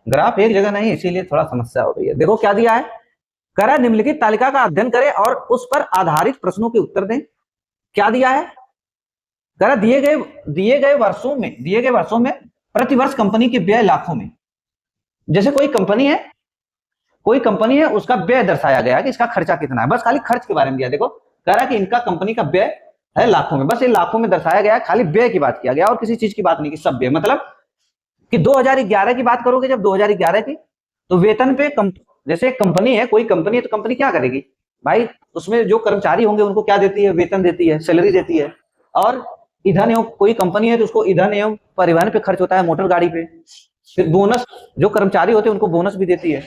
ग्राफ एक जगह नहीं इसीलिए थोड़ा समस्या हो रही है, देखो क्या दिया है, कह रहा है निम्नलिखित तालिका का अध्ययन करें और उस पर आधारित प्रश्नों के उत्तर दें, क्या दिया है, कह रहा दिए गए वर्षों में प्रति वर्ष कंपनी के व्यय लाखों में, जैसे कोई कंपनी है उसका व्यय दर्शाया गया है कि इसका खर्चा कितना है, बस खाली खर्च के बारे में दिया, देखो कह रहा है कि इनका कंपनी का व्यय है लाखों में, बस ये लाखों में दर्शाया गया है, खाली व्यय की बात किया गया और किसी चीज की बात नहीं की, सब व्यय, मतलब कि 2011 की बात करोगे, जब 2011 की, तो वेतन पे जैसे कंपनी है, कोई कंपनी है तो कंपनी क्या करेगी भाई, उसमें जो कर्मचारी होंगे उनको क्या देती है, वेतन देती है, सैलरी देती है, और ईंधन एवं, कोई कंपनी है तो उसको ईंधन एवं परिवहन पे खर्च होता है, मोटर गाड़ी पे, फिर बोनस, जो कर्मचारी होते हैं उनको बोनस भी देती है,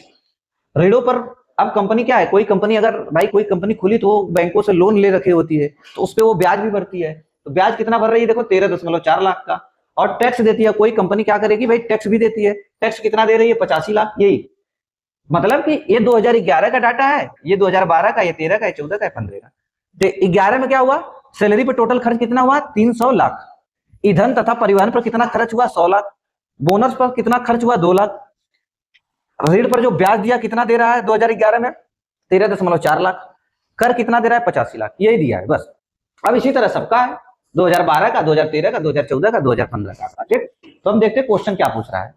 ऋणों पर, अब कंपनी क्या है, कोई कंपनी अगर भाई कोई कंपनी खुली तो वो बैंकों से लोन ले रखी होती है, तो उस पर वो ब्याज भी भरती है, तो ब्याज कितना भर रही है, देखो 13.4 लाख का, और टैक्स देती है, कोई कंपनी क्या करेगी भाई, टैक्स भी देती है, टैक्स कितना दे रही है, 85 लाख, यही मतलब कि ये 2011 का डाटा है, ये 2012 का, ये 13 का, ये 14 का, 15 का, तो 11 में क्या हुआ, सैलरी पर टोटल खर्च कितना हुआ, 300 लाख, ईंधन तथा परिवहन पर कितना खर्च हुआ, 100 लाख, बोनस पर कितना खर्च हुआ, 2 लाख, ऋण पर जो ब्याज दिया कितना दे रहा है 2011 में, 13.4 लाख, कर कितना दे रहा है, 85 लाख, यही दिया है बस। अब इसी तरह सबका है, 2012 का, 2013 का, 2014 का, 2015 का, ठीक। तो हम देखते हैं क्वेश्चन क्या पूछ रहा है,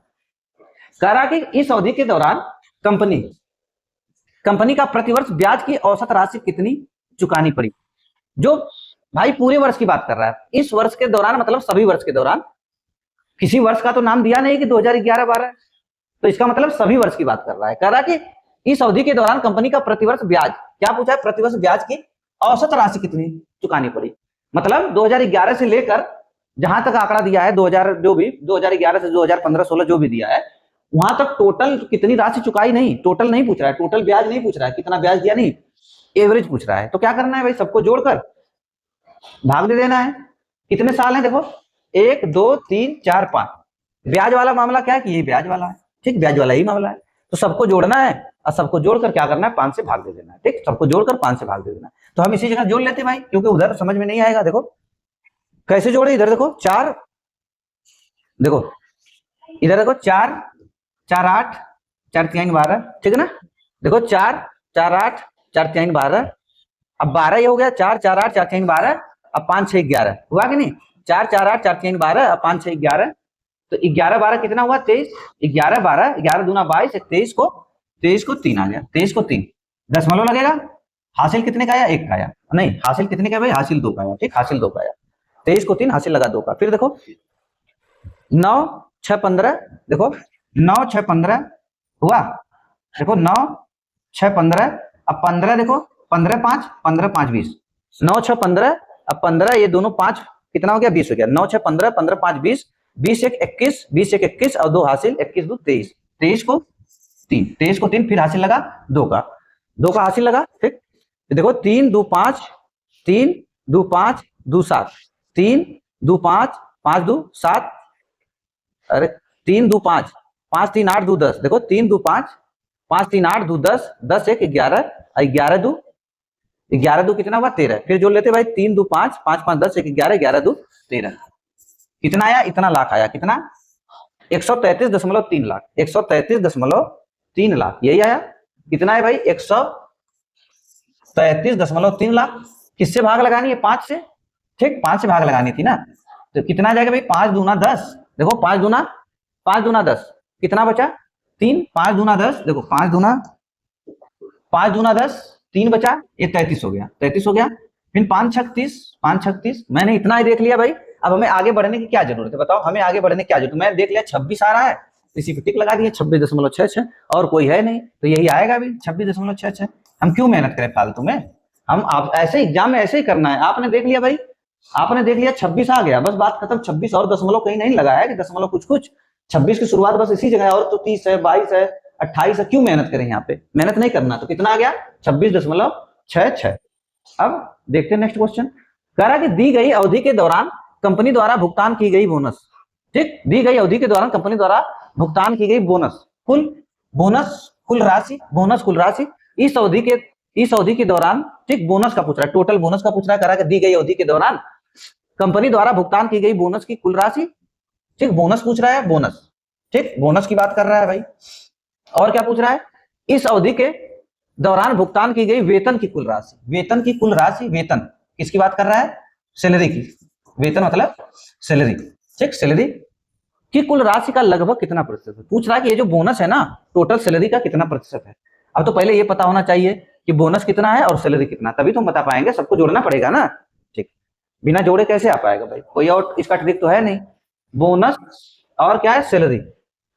कह रहा कि इस अवधि के दौरान कंपनी का प्रतिवर्ष ब्याज की औसत राशि कितनी चुकानी पड़ी, जो भाई पूरे वर्ष की बात कर रहा है, इस वर्ष के दौरान मतलब सभी वर्ष के दौरान, किसी वर्ष का तो नाम दिया नहीं कि 2011-12, तो इसका मतलब सभी वर्ष की बात कर रहा है, कह रहा कि इस अवधि के दौरान कंपनी का प्रतिवर्ष ब्याज, क्या पूछा है, प्रतिवर्ष ब्याज की औसत राशि कितनी चुकानी पड़ी, मतलब 2011 से लेकर जहां तक आंकड़ा दिया है, 2000 जो भी 2011 से 2015-16 जो भी दिया है, वहां तक टोटल कितनी राशि चुकाई नहीं, टोटल नहीं पूछ रहा है, टोटल ब्याज नहीं पूछ रहा है, कितना ब्याज दिया नहीं, एवरेज पूछ रहा है। तो क्या करना है भाई, सबको जोड़कर भाग दे देना है। कितने साल है देखो, 1 2 3 4 5। ब्याज वाला मामला क्या है कि ये ब्याज वाला है, ठीक, ब्याज वाला ही मामला है। तो सबको जोड़ना है और सबको जोड़कर क्या करना है, 5 से भाग दे देना है, ठीक, सबको जोड़कर 5 से भाग दे देना है। तो हम इसी जगह जोड़ लेते भाई, क्योंकि उधर समझ में नहीं आएगा। देखो कैसे जोड़े, इधर देखो 4, देखो इधर देखो 4 4 8 4 3 12, ठीक है ना। देखो 4 4 8 4 3 12, अब 12 ये हो गया, 4 4 8 4 3 12, अब 5 6 11 हुआ कि नहीं, 4 4 8 4 3 12, अब 5 6 11, तो 11 12 कितना हुआ, 23, 11 12, 11 दूना 22, 23 को 3 आ गया, 23 को 3 दशमलव लगेगा। हासिल कितने का आया, 1 का आया, नहीं हासिल कितने का भाई, हासिल 2 का आया, ठीक, हासिल 2 का आया। 23 को 3 हासिल लगा 2 का। फिर देखो 9 6 15, देखो 9 6 15 हुआ, देखो 9 6 15, अब 15 देखो 15 5 15 5 20, 9 6 15, अब 15 ये दोनों 5 कितना हो गया, 20 हो गया, 9 6 15 15 5 20, 20 1 21, 20 1 21 और 2 हासिल, 21 2 23, 23 को 3, 23 को 3, फिर हासिल लगा 2 का, 2 का हासिल लगा, ठीक। देखो 3 2 5, 3 2 5 2 7, 3 2 5 5 2 7, अरे 3 2 5 5 3 8 2 10, देखो 3 2 5 5 3 8 2 10, 10 1 11, 11 2, 11 2 कितना हुआ, 13। फिर जोड़ लेते भाई, 3 2 5 5 5 10 1 11, 11 2 13, कितना आया, इतना लाख आया, कितना 133.3 लाख, 133.3 लाख, यही आया। कितना है भाई, 133.3 लाख। किससे भाग लगानी है, 5 से, ठीक, 5 से भाग लगानी थी ना। तो कितना आ जाएगा भाई, 5 दूना 10, देखो 5 दूना 10, कितना बचा 3, 5 दूना 10, देखो 5 दूना 10, 3 बचा, ये 33 हो गया, 33 हो गया। फिर 5 36, 5 36, मैंने इतना ही देख लिया भाई। अब हमें आगे बढ़ने की क्या जरूरत है, बताओ हमें आगे बढ़ने की क्या जरूरत है। मैंने देख लिया 26 आ रहा है, इसी पे टिक लगा दिए, 26.66, और कोई है नहीं तो यही आएगा भी 26.66। हम क्यों मेहनत करें फालतू में, हम आप ऐसे एग्जाम में ऐसे ही करना है। आपने देख लिया भाई, आपने देख लिया 26 आ गया, बस बात खत्म। 26 और दशमलव कहीं नहीं लगाया है कि दशमलव कुछ कुछ, 26 की शुरुआत बस इसी जगह है, और तो 30 है 22 है 28 है, क्यों मेहनत करें, यहाँ पे मेहनत नहीं करना। तो कितना आ गया, 26.66। अब देखते हैं नेक्स्ट क्वेश्चन। कह रहा कि दी गई अवधि के दौरान कंपनी द्वारा भुगतान की गई बोनस, ठीक, दी गई अवधि के दौरान कंपनी द्वारा भुगतान की गई बोनस कुल राशि इस अवधि के दौरान, ठीक, बोनस का पूछ रहा है, टोटल बोनस का पूछ रहा है। कह रहा है कि दी गई अवधि के दौरान कंपनी द्वारा भुगतान की गई बोनस की कुल राशि, ठीक, बोनस पूछ रहा है, बोनस, ठीक, बोनस की बात कर रहा है भाई। और क्या पूछ रहा है, इस अवधि के दौरान भुगतान की गई वेतन की कुल राशि, वेतन किसकी बात कर रहा है, सैलरी की, वेतन मतलब सैलरी, ठीक, सैलरी की कुल राशि का लगभग कितना प्रतिशत है। पूछ रहा है कि ये जो बोनस है ना, टोटल सैलरी का कितना प्रतिशत है। अब तो पहले ये पता होना चाहिए कि बोनस कितना है और सैलरी कितना, तभी तो हम बता पाएंगे। सबको जोड़ना पड़ेगा ना, ठीक, बिना जोड़े कैसे आ पाएगा भाई, कोई और इसका ट्रिक तो है नहीं। बोनस और क्या है, सैलरी,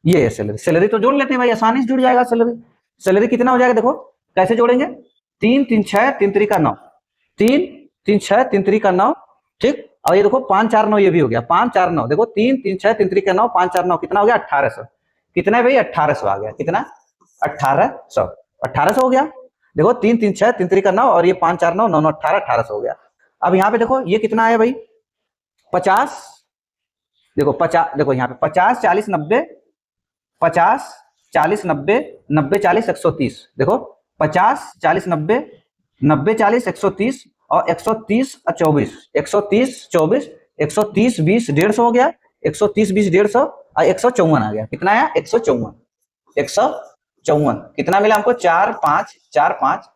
ये है सैलरी तो जोड़ लेते हैं भाई, आसानी से जुड़ जाएगा। सैलरी कितना हो जाएगा, देखो कैसे जोड़ेंगे, 3 3 6 3 3 का 9, 3 3 6 3 3 का 9, ठीक, और ये देखो 5 4 9, ये भी हो गया 5 4 9, देखो 3 3 6 3 3 का 9, 5 4 9 कितना हो गया, 1800। कितना है भाई, 1800 आ गया, कितना 1800 हो गया। देखो 3 3 6 3 3 का 9, और ये 5 4 9 9 9 18, 1800 हो गया। अब यहाँ पे देखो ये कितना आया भाई, 50, देखो 50, देखो यहाँ पे 50 40 90, 50 40 90 90 40 130, देखो 50 40 90 90 40 130 और 130 24 130 24 130 20 150 हो गया, 130 20 150 और 154 आ गया। कितना आया, 154 कितना मिला हमको, 4 5 4 5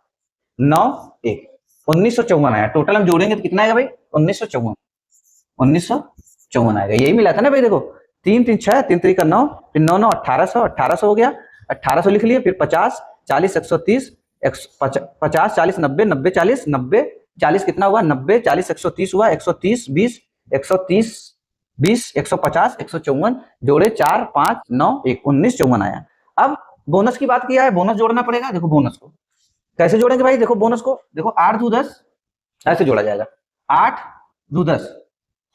9 1 1954 आया। टोटल हम जोड़ेंगे तो कितना आएगा भाई, 1954 आएगा। यही मिला था ना भाई, देखो 3 3 6 3 3 का 9, फिर 9 9 1800 हो गया, 1800 लिख लिए, फिर 50 40 130 50 40 90 90 40 90 40 कितना हुआ, 90 40 130 हुआ, 130 20 130 20 150 154 जोड़े 4 5 9 1 1954 आया। अब बोनस की बात किया है, बोनस जोड़ना पड़ेगा। देखो बोनस को कैसे जोड़ेंगे भाई, देखो बोनस को देखो 8 2 10 ऐसे जोड़ा जाएगा, 8 2 10,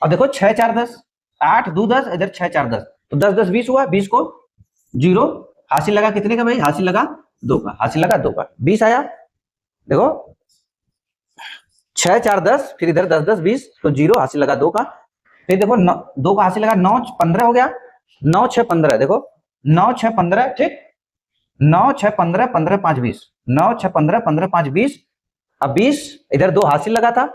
अब देखो 6 4 10, 8 2 10 इधर 6 4 10, तो 10 10 20 हुआ, 20 को जीरो, हासिल लगा कितने का भाई, हासिल लगा 2 का, हासिल लगा 2 का, 20 आया। देखो 6 4 10, फिर इधर 10 10 20, तो जीरो, हासिल लगा 2 का। फिर देखो 2 का हासिल लगा 9 15 हो गया, 9 6 15, देखो 9 6 15, ठीक, 9 6 15 15 5 20, 9 6 15 15 5 20, अब 20, इधर 2 हासिल लगा था,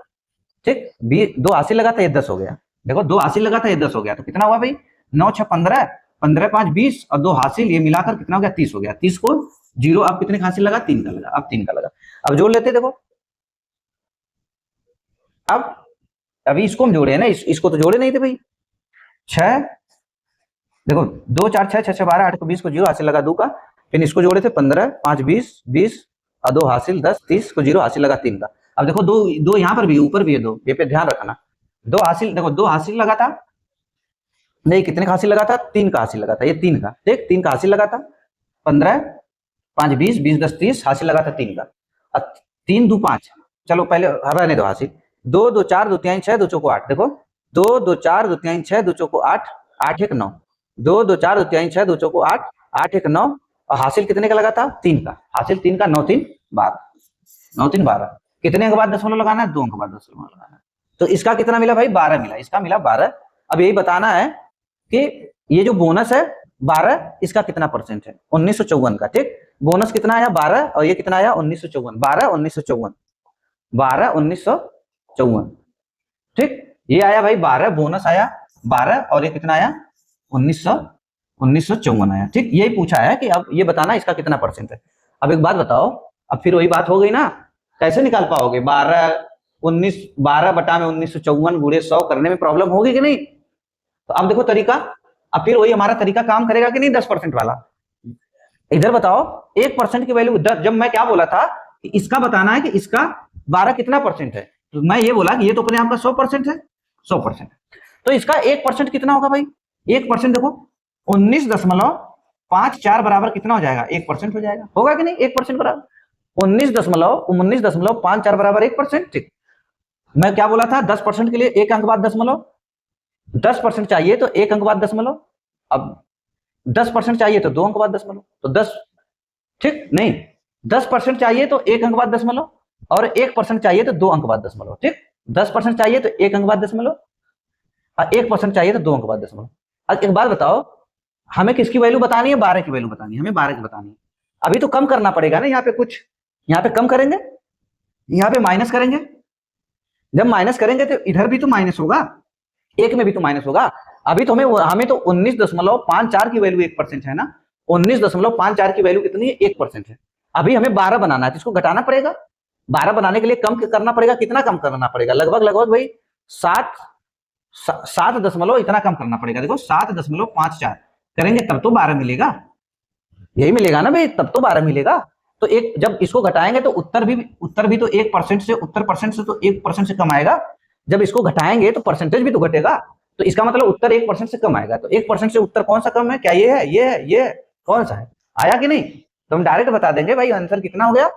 ठीक, 2 हासिल लगा था, ये 10 हो गया। देखो 2 हासिल लगा था, ये 10 हो गया, तो कितना हुआ भाई, 9 6 15 15 5 20 और 2 हासिल, ये मिलाकर कितना हो गया, 30 हो गया। 30 को जीरो, अब कितने का हासिल लगा, 3 का लगा, अब 3 का लगा। अब जोड़ लेते, देखो अब अभी इसको हम जोड़े हैं ना, इसको तो जोड़े नहीं थे भाई। 6, देखो 2 4 6 6 6 12 8 को 20 को जीरो, हासिल लगा 2 का। फिर इसको जोड़े थे 15 5 20 20 और 2 हासिल 10 30 को जीरो, हासिल लगा 3 का। अब देखो दो दो यहाँ पर भी, ऊपर भी है 2, ये पे ध्यान रखना। 2 हासिल, देखो 2 हासिल लगा था, नहीं कितने का हासिल लगा था, 3 का हासिल लगा था, ये 3 का, ठीक, 3 का हासिल लगा था। 15 5 20 20 10 30, हासिल लगा था 3 का। अब 3 2 5, चलो पहले रहने दो हासिल। 2 2 4 2 3 6 2 चौको 8, देखो 2 2 4 2 3 6 2 चौको 8 8 1 9, 2 2 4 2 3 6 2 चौको 8 8 1 9, और हासिल कितने का लगा था, 3 का, हासिल 3 का, 9 3 12, 9 3 12, कितने के बाद दशमलव लगाना है, 2 के बाद दशमलव लगाना है। तो इसका कितना मिला भाई, 12 मिला, इसका मिला 12। अब यही बताना है कि ये जो बोनस है 12, इसका कितना परसेंट है, 1954 का, ठीक, बोनस कितना आया 12, और ये कितना आया 1954, 12 1954, 12 1954, ठीक, ये आया भाई 12, बोनस आया 12, और ये कितना आया 1954 आया, ठीक। यही पूछा है कि अब ये बताना इसका कितना परसेंट है। अब एक बात बताओ, अब फिर वही बात हो गई ना, कैसे निकाल पाओगे, 12 बटा में 1954 गुणे 100 करने में प्रॉब्लम होगी कि नहीं। तो अब देखो तरीका, अब फिर वही हमारा तरीका काम करेगा कि नहीं, 10% वाला। इधर बताओ 1% की वैल्यू, जब मैं क्या बोला था कि इसका बताना है कि इसका 12 कितना परसेंट है, तो मैं ये बोला कि ये तो अपने आप का 100% है, 100%, तो इसका 1% कितना होगा भाई, 1% देखो 19.54 बराबर कितना हो जाएगा, 1% हो जाएगा, होगा कि नहीं, 1% बराबर 19.54 बराबर 1%, ठीक। मैं क्या बोला था, 10% के लिए 1 अंक बाद दशमलव, 10% चाहिए तो 1 अंक बाद दशमलव, अब 10% चाहिए तो 2 अंक बाद दशमलव, तो 10, ठीक, नहीं 10% चाहिए तो 1 अंक बाद दशमलव, और 1% चाहिए तो 2 अंक बाद दशमलव, ठीक, 10% चाहिए तो 1 अंक बाद दशमलव, और 1% चाहिए तो 2 अंक बाद दशमलव। अब एक बात बताओ, हमें किसकी वैल्यू बतानी है, 12 की वैल्यू बतानी है, हमें 12 की बतानी है। अभी तो कम करना पड़ेगा ना, यहाँ पे कुछ, यहाँ पे कम करेंगे, यहाँ पे माइनस करेंगे, जब माइनस करेंगे तो इधर भी तो माइनस होगा, एक में भी तो माइनस होगा। अभी तो हमें तो 19.54 की वैल्यू 1% है ना, 19.54 की वैल्यू कितनी है, 1% है। अभी हमें 12 बनाना है, तो इसको घटाना पड़ेगा, 12 बनाने के लिए कम करना पड़ेगा, कितना कम करना पड़ेगा, लगभग लगभग भाई 7 दशमलव इतना कम करना पड़ेगा, देखो 7.54 करेंगे तब तो 12 मिलेगा, यही मिलेगा ना भाई, तब तो 12 मिलेगा। तो एक, जब इसको घटाएंगे तो उत्तर भी तो 1% से, उत्तर परसेंट से तो 1% से कम आएगा, जब इसको घटाएंगे तो परसेंटेज भी तो घटेगा, तो इसका मतलब उत्तर 1% से कम आएगा। तो 1% से उत्तर कौन सा कम है, क्या ये है, ये है, ये है, कौन सा है, आया कि नहीं, तो हम डायरेक्ट बता देंगे भाई आंसर कितना हो गया,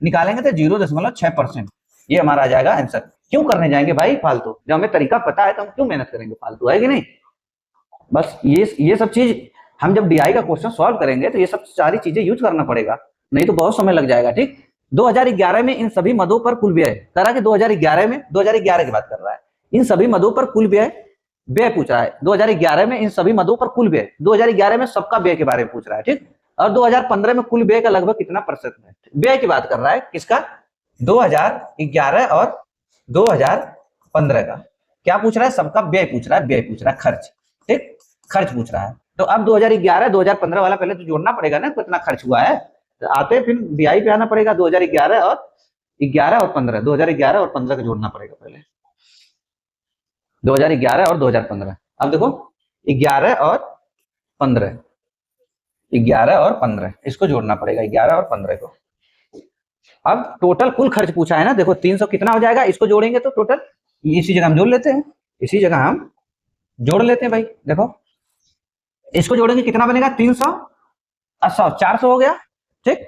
निकालेंगे तो 0.6%, ये हमारा आ जाएगा आंसर। क्यों करने जाएंगे भाई फालतू, जब हमें तरीका पता है तो हम क्यों मेहनत करेंगे फालतू, है कि नहीं। बस ये सब चीज हम जब डीआई का क्वेश्चन सॉल्व करेंगे तो ये सब सारी चीजें यूज करना पड़ेगा, नहीं तो बहुत समय लग जाएगा, ठीक। 2011 में इन सभी मदों पर कुल व्यय, करा कि 2011 में, 2011 की बात कर रहा है, इन सभी मदों पर कुल व्यय व्यय पूछ रहा है, 2011 में इन सभी मदों पर कुल व्यय, 2011 में सबका व्यय के बारे में पूछ रहा है, ठीक। और 2015 में कुल व्यय का लगभग कितना प्रतिशत है, व्यय की बात कर रहा है, किसका, 2011 और 2015 का क्या पूछ रहा है, सबका व्यय पूछ रहा है, व्यय पूछ रहा है, खर्च, ठीक, खर्च पूछ रहा है। तो अब 2011 2015 वाला पहले तो जोड़ना पड़ेगा ना, कितना खर्च हुआ है, तो आते फिर डीआई पे आना पड़ेगा, 2011 और 15, 2011 और 15 का जोड़ना पड़ेगा पहले, 2011 और 2015। अब देखो 11 और 15, 11 और 15 इसको जोड़ना पड़ेगा, 11 और 15 को। अब टोटल कुल खर्च पूछा है ना, देखो 300 कितना हो जाएगा, इसको जोड़ेंगे तो टोटल इसी जगह हम जोड़ लेते हैं, इसी जगह हम जोड़ लेते हैं भाई, देखो इसको जोड़ेंगे कितना बनेगा, 300 80 400 हो गया, ठीक,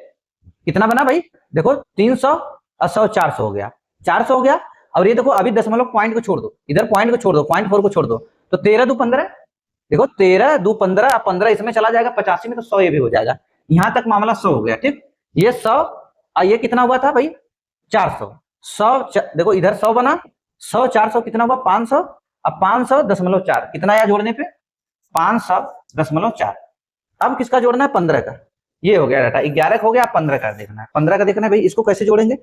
कितना बना भाई, देखो 300 80 400 हो गया, 400 हो गया। और ये देखो अभी दशमलव पॉइंट को छोड़ दो, इधर पॉइंट को छोड़ दो, 0.4 को छोड़ दो, तो 13 2 15, देखो 13 2 15, 15 इसमें चला जाएगा 85 में, तो 100 ये भी हो जाएगा। यहां तक मामला 100 हो गया, ठीक। ये 100 और ये कितना हुआ था भाई 400। 100 देखो इधर 100 बना, 100 400 कितना हुआ 500। अब 500.4 कितना आया जोड़ने पे 500.4। अब किसका जोड़ना है 15 का। ये हो गया डाटा 11 हो गया, 15 का देखना है, 15 का देखना है भाई। इसको कैसे जोड़ेंगे,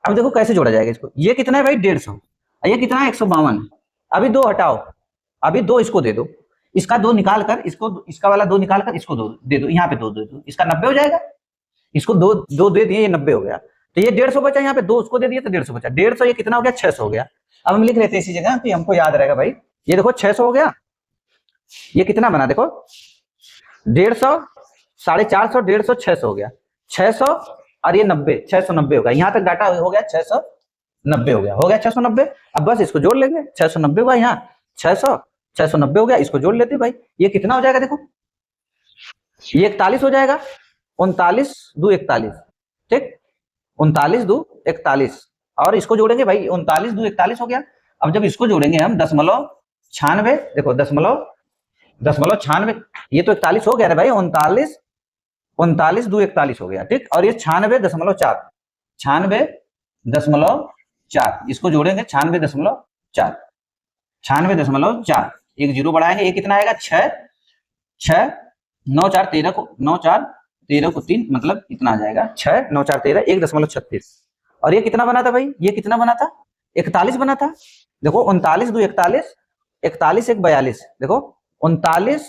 अब देखो कैसे जोड़ा जाएगा इसको। ये कितना है भाई 150, ये कितना है 152। अभी 2 हटाओ, अभी 2 इसको दे दो, इसका 2 निकाल कर इसको, इसका वाला 2 निकाल कर इसको 2 दे दो, यहाँ पे 2 दे दो, इसका 90 हो जाएगा। इसको 2 दे दिए, ये 90 हो गया। तो ये 150 बचा, यहाँ पे 2 उसको दे दिए तो 150 बचा। 150 ये कितना हो गया 600 हो गया। अब हम लिख लेते हैं इसी जगह कि हमको याद रहेगा भाई। ये देखो 600 हो गया, ये कितना बना देखो 150, 450, 150, 600 हो गया। 600 और ये 90, 690 होगा। यहाँ तक डाटा हो गया 690 हो गया, 690। अब बस इसको जोड़ लेंगे, 690 हुआ यहाँ 600, 690 हो गया, इसको जोड़ लेते भाई। ये कितना हो जाएगा देखो, ये 41 हो जाएगा। 39 2 41, ठीक, 39 2 41। और इसको जोड़ेंगे भाई, 39 2 41 हो गया। अब जब इसको जोड़ेंगे हम 96, देखो 96, ये तो 41 हो गया रे भाई। 39 2 41 हो गया, ठीक। और ये 96.4, 96.4, इसको जोड़ेंगे 96.4, 96.4, एक जीरो बढ़ाएंगे, ये कितना आएगा 6 6 9 4 13 को 9 4 13 को 3, मतलब इतना आ जाएगा 6 9 4 13 1.36। और ये कितना बना था भाई, ये कितना बना था 41 बना था। देखो 39 2 41, 41 1 42, देखो 39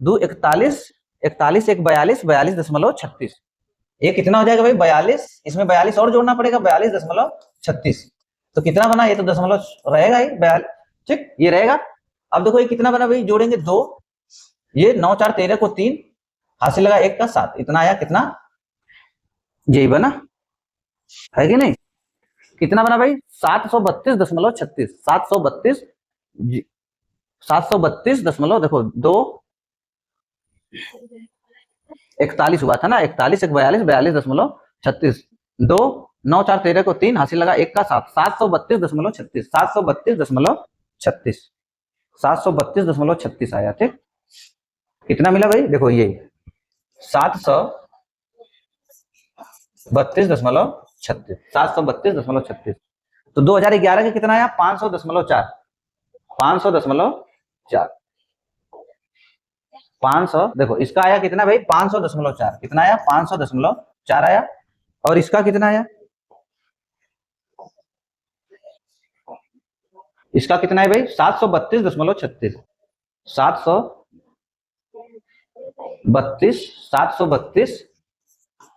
2 41, 41 1 42, 42.36। ये कितना हो जाएगा भाई 42, इसमें 42 और जोड़ना पड़ेगा 42.36। तो कितना बना, ये तो दशमलव रहेगा ही 42, ठीक, ये रहेगा। अब देखो ये कितना बना भाई, जोड़ेंगे 2, ये 9 4 13 को 3, हासिल लगा 1 का 7, इतना आया कितना, यही बना है कि नहीं। कितना बना भाई 732.36, 732 देखो 2 41 हुआ था ना, 41 1 42, 42.36, 2 9 4 13 को 3, हासिल लगा 1 का 7, 732.36, 732.36, 732.36 आया, ठीक। कितना मिला भाई, देखो ये 732.36, 732.36। तो 2011 के कितना आया 500.4, 500.4, 500, देखो इसका आया कितना भाई 500.4, कितना आया 500.4 आया। और इसका कितना आया, इसका कितना है भाई 732.36,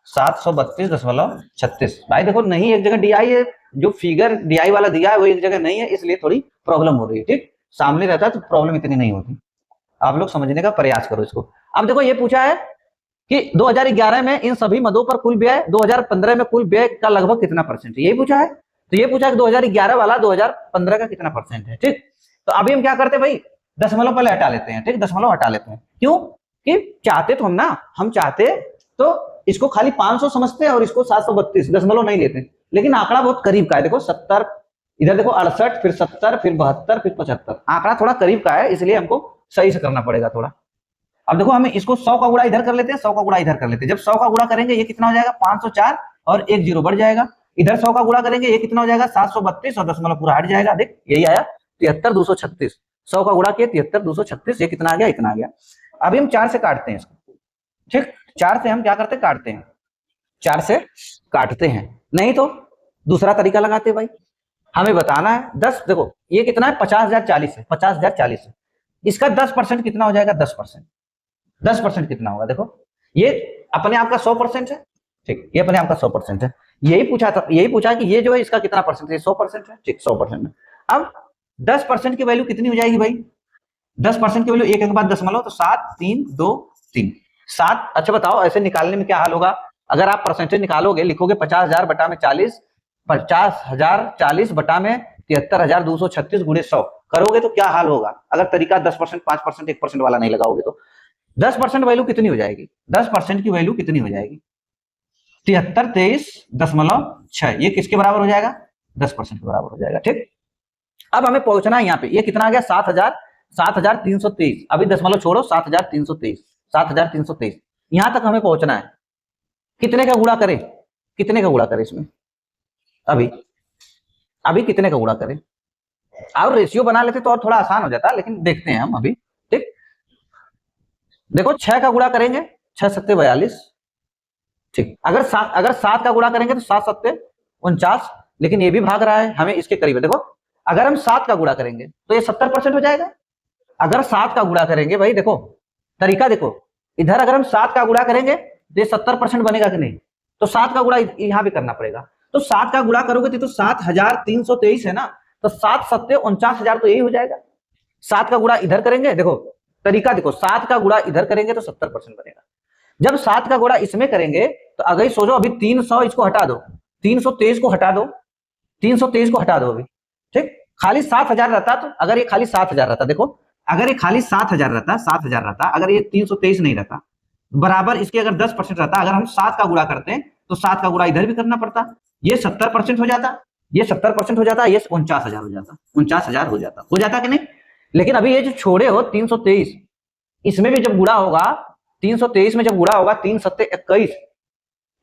732.36। भाई देखो नहीं, एक जगह डीआई है, जो फिगर डीआई वाला दिया है वो एक जगह नहीं है, इसलिए थोड़ी प्रॉब्लम हो रही है, ठीक। सामने रहता है तो प्रॉब्लम इतनी नहीं होती। आप लोग समझने का प्रयास करो इसको। अब देखो ये पूछा है कि 2011 में इन सभी मदों पर कुल व्यय 2015 में कुल व्यय का लगभग कितना परसेंट है, यही पूछा है। तो ये पूछा है 2011 वाला 2015 का कितना परसेंट है, ठीक। तो अभी हम क्या करते हैं भाई, दशमलव पहले हटा लेते हैं, ठीक, दशमलव हटा लेते हैं। क्यों कि चाहते तो हम चाहते तो इसको खाली 500 समझते हैं और इसको 732, दशमलव नहीं लेते, लेकिन आंकड़ा बहुत करीब का है। देखो 70, इधर देखो 68, फिर 70, फिर 72, फिर 75, आंकड़ा थोड़ा करीब का है, इसलिए हमको सही से करना पड़ेगा थोड़ा। अब देखो हमें इसको 100 का गुणा इधर कर लेते हैं, 100 का गुणा इधर कर लेते हैं। जब 100 का गुणा करेंगे ये कितना हो जाएगा 504 और एक जीरो बढ़ जाएगा। इधर 100 का गुणा करेंगे ये कितना हो जाएगा 732 और दशमलव पूरा हट जाएगा। देख यही आया 73,236, 100 का गुणा किया 73,236, ये कितना आ गया, इतना आ गया। अभी हम 4 से काटते हैं इसको, ठीक, 4 से हम क्या करते हैं, काटते हैं, 4 से काटते हैं, नहीं तो दूसरा तरीका लगाते हैं भाई। हमें बताना है 10, देखो ये कितना है 50,040 है, 50,040 है, इसका 10% कितना हो जाएगा 10%, 10% कितना होगा, देखो ये अपने आप का 100% है, ठीक, ये अपने आप का 100% है। यही पूछा था, यही पूछा कि ये जो है इसका कितना परसेंट है, 100% है, ठीक, 100% है। अब 10% की वैल्यू कितनी हो जाएगी भाई, 10% की वैल्यू एक के बाद दशमलव, तो 7 3 2 3 7। अच्छा बताओ ऐसे निकालने में क्या हाल होगा, अगर आप परसेंटेज निकालोगे, लिखोगे 50,000 बटा में 40, 50,040 बटा में 73,236 गुणे 100 करोगे तो क्या हाल होगा, अगर तरीका 10%, 5%, 1% वाला नहीं लगाओगे तो 10% वैल्यू कितनी हो जाएगी, 10% की वैल्यू कितनी हो जाएगी 7323.6, ये किसके बराबर हो जाएगा 10% के बराबर हो जाएगा, ठीक। अब हमें पहुंचना है यहाँ पे, ये कितना आ गया 7,000, 7,323, अभी दशमलव छोड़ो, 7,323, 7,323, यहां तक हमें पहुंचना है। कितने का गुणा करें, कितने का गुणा करें इसमें, अभी अभी कितने का गुणा करें? और रेशियो बना लेते तो और थोड़ा आसान हो जाता, लेकिन देखते हैं हम अभी। ठीक, देखो 6 का गुणा करेंगे, 6 सत्ते 42। ठीक, अगर 7 का गुणा करेंगे तो 7 सत्ते 49, लेकिन ये भी भाग रहा है, हमें इसके करीब है। देखो अगर हम 7 का गुणा करेंगे तो ये 70% हो जाएगा। अगर 7 का गुणा करेंगे भाई, देखो तरीका देखो, इधर अगर हम 7 का गुणा करेंगे तो ये 70% बनेगा कि नहीं, तो 7 का गुणा यहां भी करना पड़ेगा। तो 7 का गुणा करोगे तो 7,323 है ना, तो 7 सत्ते 49,000, तो यही हो जाएगा। 7 का गुणा इधर करेंगे, देखो तरीका देखो, 7 का गुणा इधर करेंगे तो 70% बनेगा। जब 7 का गुणा इसमें करेंगे तो अगर सोचो, अभी 300 इसको हटा दो, 323 को हटा दो, 323 को हटा दो अभी। ठीक, खाली 7,000 रहता, तो अगर ये खाली 7,000 रहता, देखो अगर ये खाली 7,000 रहता, 7,000 रहता, अगर ये 323 नहीं रहता, बराबर इसके अगर 10% रहता, अगर हम 7 का गुणा करते हैं तो 7 का गुणा इधर भी करना पड़ता, ये 70% हो जाता, ये 70% हो जाता, ये 49,000 हो जाता, 49,000 हो जाता कि नहीं। लेकिन अभी ये जो छोड़े हो 323, इसमें भी जब गुणा होगा, 323 में जब गुणा होगा, 3 सत्ते 21,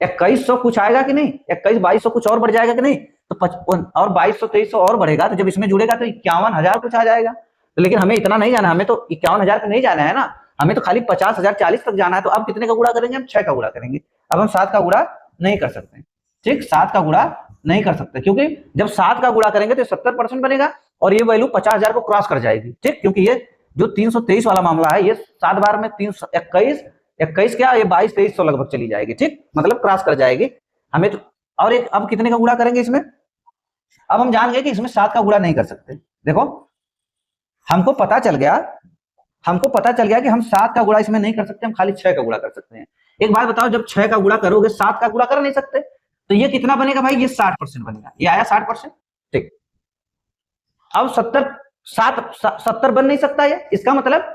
2100 कुछ आएगा कि नहीं, 21-2200 कुछ और बढ़ जाएगा कि नहीं, तो 55 और 2200-2300 और बढ़ेगा, तो जब इसमें जुड़ेगा तो 51,000 कुछ आ जाएगा। तो लेकिन हमें इतना नहीं जाना, हमें तो 51,000 पे नहीं जाना है ना, हमें तो खाली 50,000 40 तक जाना है। तो अब कितने का गुणा करेंगे, हम 6 का गुणा करेंगे। अब हम 7 का गुणा नहीं कर सकते। ठीक, 7 का गुणा नहीं कर सकते, क्योंकि जब 7 का गुणा करेंगे तो 70% बनेगा और ये वैल्यू 50,000 को क्रॉस कर जाएगी। ठीक, क्योंकि ये जो 323 वाला मामला है, ये 7 बार में 321 क्या, ये 22-2300 लगभग चली जाएगी। ठीक, मतलब क्रॉस कर जाएगी हमें तो। और एक अब कितने का गुणा करेंगे इसमें, अब हम जान गए कि इसमें 7 का गुणा नहीं कर सकते। देखो हमको पता चल गया कि हम 7 का गुणा इसमें नहीं कर सकते, हम खाली 6 का गुणा कर सकते हैं। एक बात बताओ, जब 6 का गुणा करोगे 7 का गुणा कर नहीं सकते, तो ये कितना बनेगा भाई, ये 60% बनेगा, ये आया 60%। ठीक, अब 70 बन नहीं सकता ये, इसका मतलब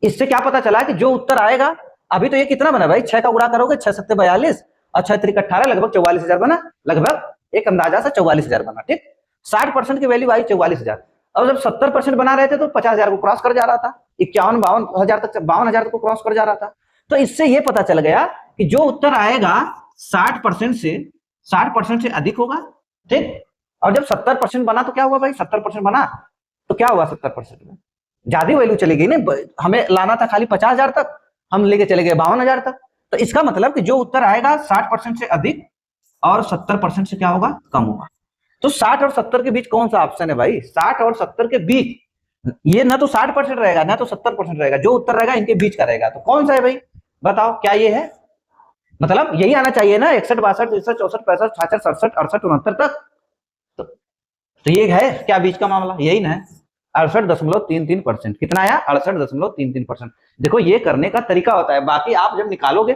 इससे क्या पता चला कि जो उत्तर आएगा, अभी तो ये कितना बना भाई, 6 का गुणा करोगे 6 सत्ते 42 और 6 त्रिक 18, लगभग 44,000 बना, लगभग एक अंदाजा से 44,000 बना। ठीक, 60% की वैल्यू आई 44,000। अब जब 70% बना रहे थे तो 50,000 को क्रॉस कर जा रहा था, 51-52,000 तक, 52,000 को क्रॉस कर जा रहा था। तो इससे ये पता चल गया कि जो उत्तर आएगा 60% से अधिक होगा। ठीक, और जब 70% बना तो क्या हुआ भाई, 70% बना तो क्या हुआ, 70% में ज्यादा वैल्यू चली गई ना, हमें लाना था खाली 50,000 तक, हम लेके चले गए 52,000 तक। तो इसका मतलब कि जो उत्तर आएगा 60% से अधिक और 70% से क्या होगा, कम होगा। तो 60 और 70 के बीच कौन सा ऑप्शन है भाई, 60 और 70 के बीच, ये ना तो 60% रहेगा ना तो 70% रहेगा, जो उत्तर रहेगा इनके बीच का रहेगा। तो कौन सा है भाई, बताओ क्या ये है, मतलब यही आना चाहिए ना, 61 62 63 64 65 66 67 68 69 तक। तो ये है क्या बीच का मामला, यही ना है, 68.33%। कितना आया, 68.33%। देखो ये करने का तरीका होता है, बाकी आप जब निकालोगे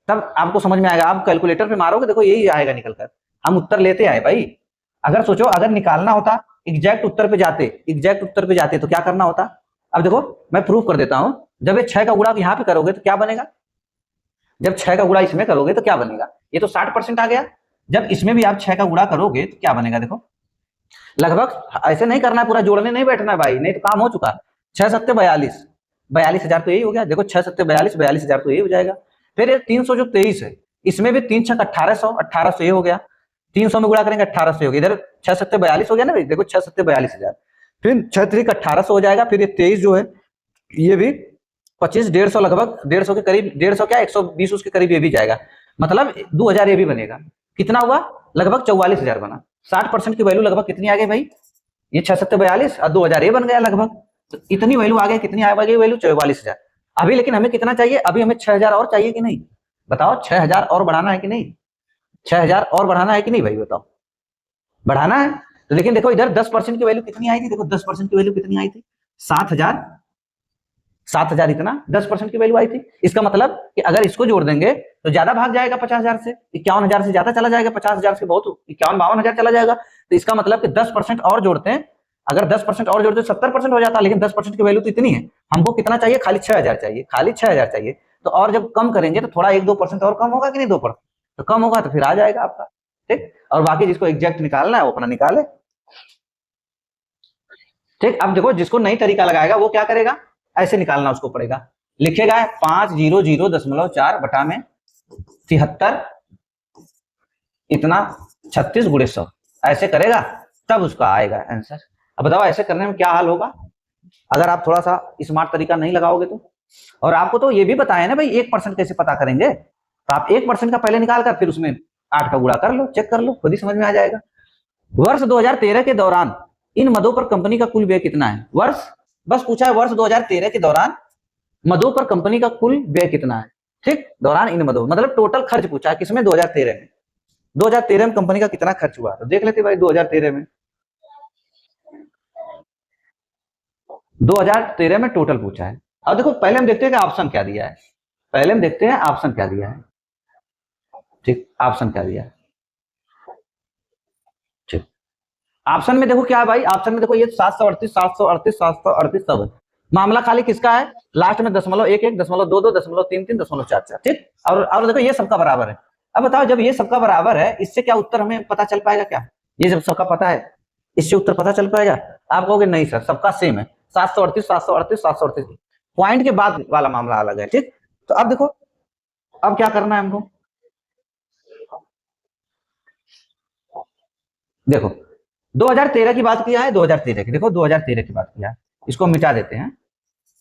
तब आपको समझ में आएगा, आप कैलकुलेटर पे मारोगे, देखो यही आएगा निकल कर, हम उत्तर लेते आए भाई। अगर सोचो अगर निकालना होता, एग्जैक्ट उत्तर पे जाते तो क्या करना होता। अब देखो मैं प्रूफ कर देता हूं, जब ये 6 का गुणा यहाँ पे करोगे तो क्या बनेगा, जब 6 का गुणा इसमें करोगे तो क्या बनेगा, ये तो 60% आ गया। जब इसमें भी आप 6 का गुणा करोगे तो क्या बनेगा, देखो लगभग ऐसे नहीं करना है, पूरा जोड़ने नहीं बैठना है भाई, नहीं तो काम हो चुका। 6 सत्ते 42, 42,000 तो यही हो गया। देखो 6 सत्ते 42, 42,000 तो यही हो जाएगा। फिर ये 300 जो 23 है, इसमें भी 3 छक 1800, 1800 ये हो गया, 300 में गुणा करेंगे 1800 हो गया, इधर 6 सत्ते 42 हो गया ना भाई, देखो 6 सत्ते 42,000, फिर 6 त्रिक 1800 हो जाएगा, फिर ये 23 जो है ये भी 25 150 लगभग 150 के करीब, 150 क्या 120 उसके करीब ये भी जाएगा, मतलब 2000 ये भी बनेगा। कितना हुआ, लगभग 44,000 बना। 60% की वैल्यू लगभग कितनी आ गई भाई, ये 6 सत्ते 42 और 2000 ये बन गया लगभग, तो इतनी वैल्यू आ गई, कितनी आ गई वैल्यू 44,000। अभी लेकिन हमें कितना चाहिए, अभी हमें 6,000 और चाहिए कि नहीं, बताओ 6,000 और बढ़ाना है कि नहीं, 6,000 और बढ़ाना है कि नहीं भाई, बताओ बढ़ाना है। तो लेकिन देखो इधर 10% की वैल्यू कितनी आई थी, देखो 10% की वैल्यू कितनी आई थी, 7,000, 7,000 इतना 10% की वैल्यू आई थी। इसका मतलब कि अगर इसको जोड़ देंगे तो ज्यादा भाग जाएगा 50,000 से, 51,000 से ज्यादा चला जाएगा, 50,000 से बहुत 51-52,000 चला जाएगा। तो इसका मतलब कि 10% और जोड़ते हैं, अगर 10% और जोड़ते 70% हो जाता, लेकिन 10% की वैल्यू तो इतनी है, हमको कितना चाहिए, खाली 6,000 चाहिए, खाली 6,000 चाहिए। तो और जब कम करेंगे तो थोड़ा 1-2% और कम होगा कि नहीं, 2% तो कम होगा, तो फिर आ जाएगा आपका। ठीक, और बाकी जिसको एग्जैक्ट निकालना है वो अपना निकाले। ठीक, अब देखो जिसको नई तरीका लगाएगा वो क्या करेगा, ऐसे निकालना उसको पड़ेगा, लिखेगा 500.4 बटा में 73 इतना 36 गुणे 100, ऐसे करेगा तब उसका आएगा आंसर। अब बताओ ऐसे करने में क्या हाल होगा अगर आप थोड़ा सा स्मार्ट तरीका नहीं लगाओगे तो। और आपको तो ये भी बताया ना भाई 1% कैसे पता करेंगे, तो आप 1% का पहले निकाल कर फिर उसमें 8 का गुणा कर लो, चेक कर लो, खुद ही समझ में आ जाएगा। वर्ष 2013 के दौरान इन मदों पर कंपनी का कुल व्यय कितना है, वर्ष बस पूछा है, वर्ष 2013 के दौरान मदों पर कंपनी का कुल व्यय कितना है। ठीक, दौरान इन मदों मतलब टोटल खर्च पूछा है किसमें, 2013 में। 2013 में कंपनी का कितना खर्च हुआ तो देख लेते भाई 2013 में। 2013 में टोटल पूछा है। अब देखो पहले हम देखते हैं कि ऑप्शन क्या दिया है, पहले हम देखते हैं ऑप्शन क्या दिया है। ठीक, ऑप्शन क्या दिया है, ठीक, ऑप्शन में देखो क्या है भाई, ऑप्शन में देखो ये 738 738 738 सब है, मामला खाली किसका है, लास्ट में 0.11 0.22 0.33 0.44। ठीक, और देखो ये सबका बराबर है। अब बताओ जब ये सबका बराबर है इससे क्या उत्तर हमें पता चल पाएगा क्या, ये जब सबका पता है इससे उत्तर पता चल पाएगा। आप कहोगे नहीं सर सबका सेम है, 738 738 738, पॉइंट के बाद वाला मामला अलग है। ठीक, तो अब देखो अब क्या करना है हमको, देखो 2013 की बात किया है, 2013 की, देखो 2013 की बात किया है, इसको मिटा देते हैं,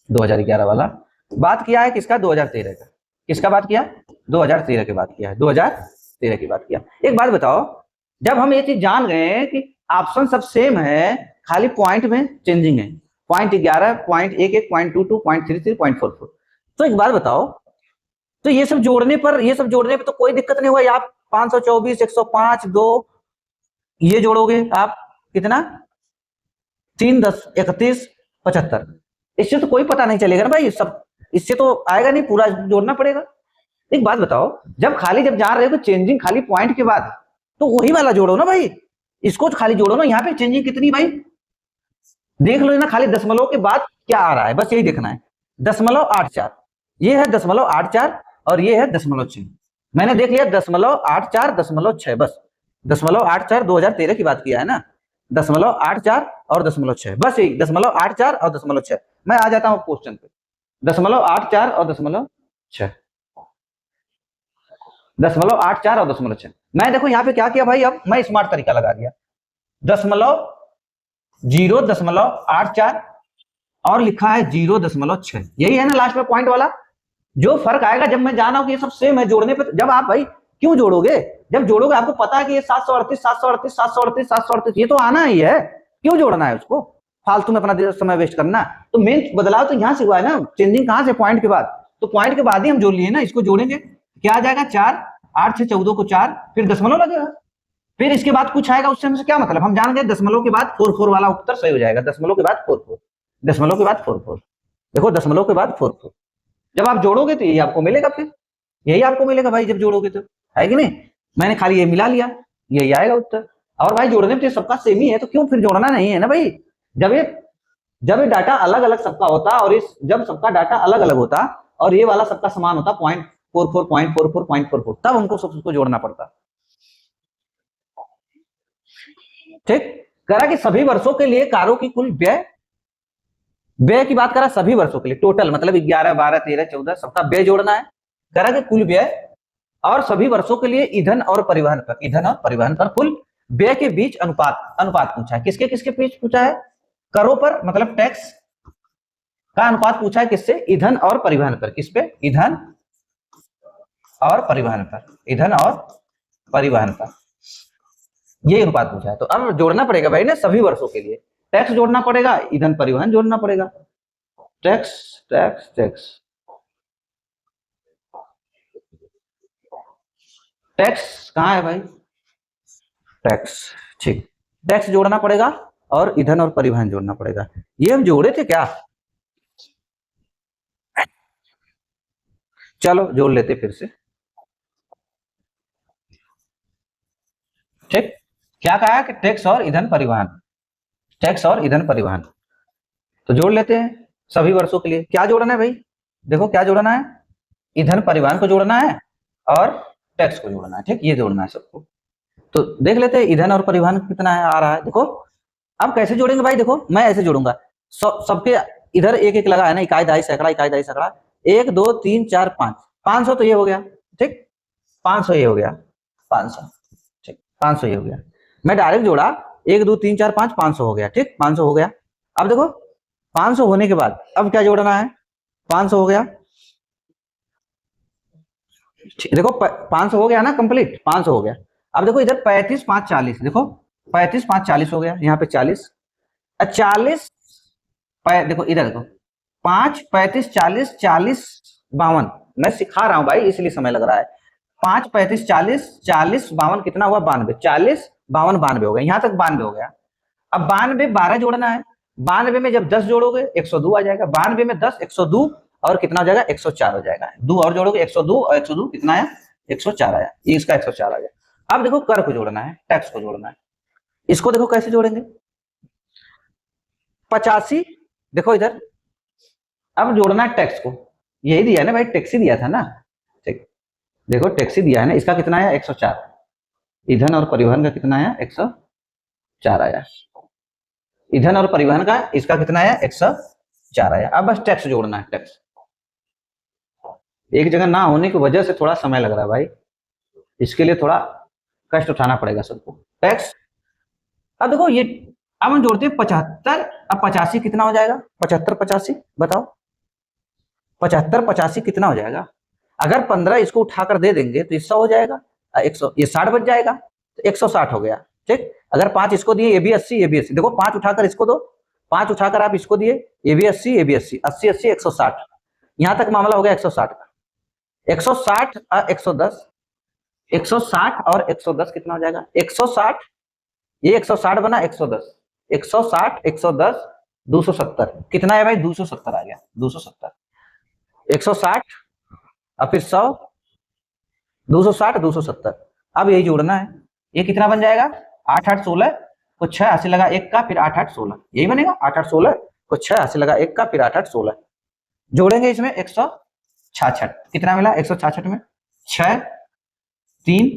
2011 वाला बात किया है किसका, 2013 का, किसका बात किया, 2013 की बात किया है, 2013 की बात किया। एक बात बताओ जब हम ये चीज जान गए कि ऑप्शन सब सेम है खाली पॉइंट में चेंजिंग है, 0.11 0.11 0.22 0.33 0.44, तो एक बात बताओ तो ये सब जोड़ने पर तो कोई दिक्कत नहीं हुआ, आप 524 105 2 ये जोड़ोगे आप कितना 3 10 31 75, इससे तो कोई पता नहीं चलेगा ना भाई, सब इससे तो आएगा नहीं, पूरा जोड़ना पड़ेगा। एक बात बताओ जब जान रहे हो चेंजिंग खाली पॉइंट के बाद तो वही वाला जोड़ो ना भाई, इसको तो खाली जोड़ो ना, यहाँ पे चेंजिंग कितनी भाई देख लो ना, खाली दशमलव के बाद क्या आ रहा है बस यही देखना है, 0.84, ये है 0.84 और ये है 0.6, मैंने देख लिया 0.84 0.6, बस 0.84 2013 की बात किया है ना, 0.84 और 0.6, बस यही 0.84 और 0.6। मैं आ जाता हूं क्वेश्चन पे, 0.84 और 0.6, 0.84 और 0.6। मैं देखो यहाँ पे क्या किया भाई, अब मैं स्मार्ट तरीका लगा दिया, 0.84 और लिखा है 0.6, यही है ना लास्ट में पॉइंट वाला। जो फर्क आएगा जब मैं जाना कि ये सब सेम है जोड़ने पे, जब आप भाई क्यों जोड़ोगे, जब जोड़ोगे आपको पता है कि ये 738 738 738 738 ये तो आना ही है, क्यों जोड़ना है उसको, फालतू में अपना समय वेस्ट करना। तो मेन बदलाव तो यहाँ से हुआ है ना, चेंजिंग कहाँ से, पॉइंट के बाद, तो पॉइंट के बाद ही हम जोड़ लिए ना, इसको जोड़ेंगे क्या आ जाएगा 4 8 से 14 को 4 फिर दशमलव लगेगा, फिर इसके बाद कुछ आएगा उससे हमसे क्या मतलब, हम जान गए दशमलव के बाद 44 वाला उत्तर सही हो जाएगा, दशमलव के बाद 44, दशमलव के बाद 44, देखो दशमलव के बाद 44, जब आप जोड़ोगे तो यही आपको मिलेगा, फिर यही आपको मिलेगा भाई जब जोड़ोगे तो, है कि नहीं, मैंने खाली ये मिला लिया यही आएगा उत्तर। और भाई जोड़ने में सबका सेम ही है तो क्यों फिर जोड़ना नहीं है ना भाई, जब ये डाटा अलग अलग सबका होता और इस जब सबका डाटा अलग अलग होता और ये वाला सबका समान होता 0.44 0.44 0.44 तब हमको सबको जोड़ना पड़ता। ठीक, करा कि सभी वर्षों के लिए कारों की कुल व्यय की बात करा, सभी वर्षों के लिए टोटल मतलब 11 12 13 14 सबका व्यय जोड़ना है, करा कि कुल व्यय और सभी वर्षों के लिए ईंधन और परिवहन पर कुल व्यय के बीच अनुपात पूछा है, किसके किसके बीच पूछा है, करों पर मतलब टैक्स का अनुपात पूछा है, किससे, ईंधन और परिवहन पर, किस पे, ईंधन और परिवहन पर ये अनुपात पूछा है। तो अब जोड़ना पड़ेगा भाई ना सभी वर्षों के लिए, टैक्स जोड़ना पड़ेगा, ईंधन परिवहन जोड़ना पड़ेगा, टैक्स टैक्स टैक्स टैक्स कहाँ है भाई, टैक्स, ठीक, टैक्स जोड़ना पड़ेगा और ईंधन और परिवहन जोड़ना पड़ेगा, ये हम जोड़े थे क्या, चलो जोड़ लेते फिर से। ठीक, क्या कहा है कि टैक्स और ईंधन परिवहन, टैक्स और ईंधन परिवहन, तो जोड़ लेते हैं सभी वर्षों के लिए, क्या जोड़ना है भाई, देखो क्या जोड़ना है, ईंधन परिवहन को जोड़ना है और टैक्स को जोड़ना है, ठीक, ये जोड़ना है सबको। तो देख लेते हैं ईंधन और परिवहन कितना है आ रहा है, देखो अब कैसे जोड़ेंगे भाई, देखो मैं ऐसे जोड़ूंगा, सबके इधर एक एक लगा है ना, इकाई दहाई सैकड़ा इकाई दहाई सैकड़ा, 1 2 3 4 5, 500 तो ये हो गया, ठीक, 500 ये हो गया, 500, ठीक, 500 ये हो गया। मैं डायरेक्ट जोड़ा, 1 2 3 4 5, 500 हो गया, ठीक, 500 हो गया। अब देखो 500 होने के बाद अब क्या जोड़ना है, 500 हो गया, देखो 500 हो गया ना कंप्लीट, 500 हो गया। अब देखो इधर 35 5 40, देखो 35 5 40 हो गया, यहाँ पे 40, 40, देखो इधर देखो, 5 35 40 40 52, मैं सिखा रहा हूं भाई इसलिए समय लग रहा है। 5 35 40 40 52 कितना हुआ, 92, 40 52 92 हो गया, यहाँ तक 92 हो गया। अब 92 12 जोड़ना है, 92 में जब 10 जोड़ोगे 102 आ जाएगा, 92 में 10 102, और कितना हो जाएगा 104 हो जाएगा, 2 और जोड़ोगे 102, और 102 कितना आया 104 आया, ये इसका 104 आ गया। अब देखो कर को जोड़ना है, टैक्स को जोड़ना है, इसको देखो कैसे जोड़ेंगे, 85, देखो इधर, अब जोड़ना है टैक्स को, यही दिया है ना भाई, टैक्स ही दिया था ना, ठीक, देखो टैक्स ही दिया है ना, इसका कितना आया 104, ईंधन और परिवहन का कितना आया 104 आया, ईंधन और परिवहन का इसका कितना आया 104 आया। अब बस टैक्स जोड़ना है, टैक्स एक जगह ना होने की वजह से थोड़ा समय लग रहा है भाई, इसके लिए थोड़ा कष्ट उठाना पड़ेगा सबको। टैक्स, अब देखो ये, अब हम जोड़ते हैं 75, अब 85 कितना हो जाएगा, 75 85 बताओ, 75 85 कितना हो जाएगा, अगर 15 इसको उठाकर दे देंगे तो 100 हो जाएगा, 100 ये 60 बच जाएगा, तो 160 हो गया, ठीक। अगर 5 इसको दिए, ये भी 80 ये भी 80, देखो 5 उठाकर इसको दो, 5 उठाकर आप इसको दिए, ये भी 80 ये भी 80, 80 80 160, यहां तक मामला हो गया 160 का, 160 110, 160 और 110 कितना हो जाएगा 160, ये 160 बना 110, 160 110 270, कितना है भाई 270 आ गया, 270, 160 और फिर 100, 260 270, अब यही जोड़ना है, ये कितना बन जाएगा 8 8 16 को 6 80 लगा 1 का, फिर 8 8 16, यही बनेगा 8 8 16 को 6 80 लगा 1 का, फिर 8 8 16, जोड़ेंगे इसमें 166, कितना मिला 166 में 6 3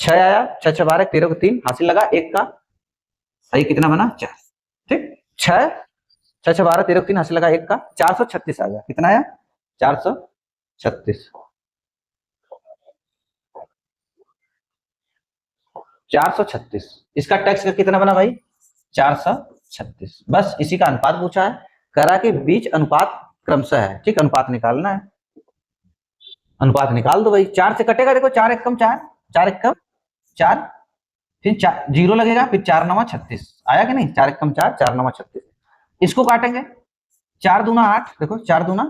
6 आया, 6 6 12 13 को 3 हासिल लगा 1 का, सही कितना बना 4, ठीक, 6 6 6 12 13 को 3 हासिल लगा 1 का, 436 आ गया, कितना आया 436, 436, इसका टैक्स का कितना बना भाई 436, बस इसी का अनुपात पूछा है, करा के बीच अनुपात क्रमशः है, ठीक, अनुपात निकालना है, अनुपात निकाल दो भाई, 4 से कटेगा, देखो 4 1 कम 4, 4 1 कम 4, फिर 0 लगेगा, फिर 4 9 36 आया कि नहीं, 4 1 कम 4, 4 9 36, इसको काटेंगे, 4 दूना 8, देखो 4 दूना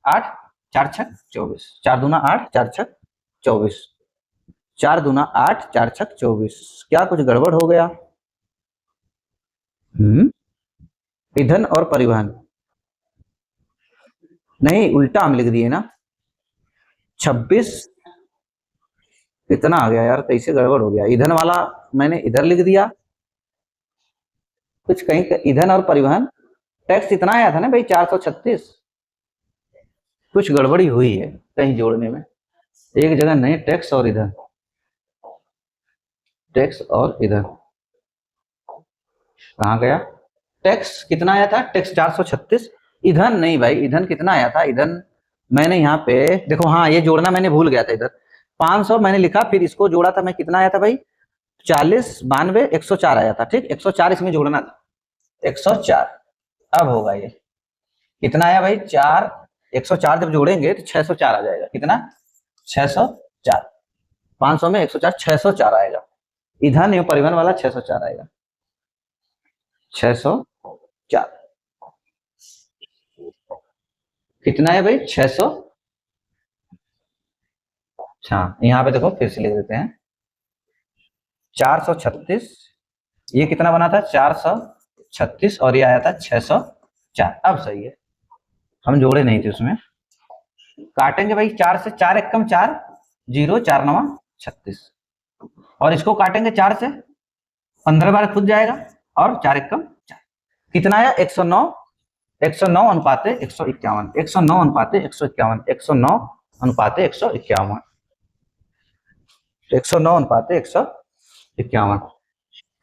8, 4 6 24, 4 दूना 8 4 6 24, 4 दूना 8 4 6 24, क्या कुछ गड़बड़ हो गया, ईंधन और परिवहन, नहीं उल्टा हम लिख दिए ना, 26 इतना आ गया यार, कैसे गड़बड़ हो गया, ईंधन वाला मैंने इधर लिख दिया, कुछ कहीं ईंधन और परिवहन टैक्स इतना आया था ना भाई 436, कुछ गड़बड़ी हुई है कहीं जोड़ने में, एक जगह नहीं, टैक्स और ईंधन, टैक्स और ईंधन कहाँ गया, टैक्स कितना आया था, टैक्स 436, ईंधन नहीं भाई, ईंधन कितना आया था, ईंधन मैंने यहाँ पे देखो, हाँ ये जोड़ना मैंने भूल गया था, इधर 500 मैंने लिखा, फिर इसको जोड़ा था मैं, कितना आया था भाई 40 92 104 आया था, ठीक, 104 इसमें जोड़ना था, 104, अब होगा ये कितना आया भाई 4, 104 जब जोड़ेंगे तो 604 आ जाएगा, कितना 604, 500 में 104 604 आएगा, ईंधन एवं परिवहन वाला 604 आएगा, 604 कितना है भाई 600, अच्छा यहाँ पे देखो फिर से लिख देते हैं, 436, ये कितना बना था 436, और ये आया था 604, अब सही है, हम जोड़े नहीं थे उसमें, काटेंगे भाई 4 से, 4 1 कम 4 0, 4 9 36, और इसको काटेंगे 4 से, 15 बार खुद जाएगा, और 4 1 कम 4, कितना आया 109, 109 अनुपाते 151, 109 अनुपाते 151, 109 अनुपाते 151, 109 अनुपाते 151,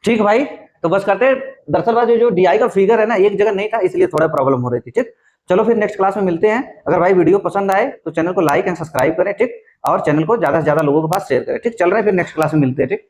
ठीक भाई, तो बस करते, दरअसल बात जो DI का फिगर है ना एक जगह नहीं था, इसलिए थोड़ा प्रॉब्लम हो रही थी। ठीक, चलो फिर नेक्स्ट क्लास में मिलते हैं। अगर भाई वीडियो पसंद आए तो चैनल को लाइक एंड सब्सक्राइब करें। ठीक, और चैनल को ज्यादा से ज्यादा लोगों के पास शेयर करें। ठीक, चल रहे हैं, फिर नेक्स्ट क्लास में मिलते हैं। ठीक।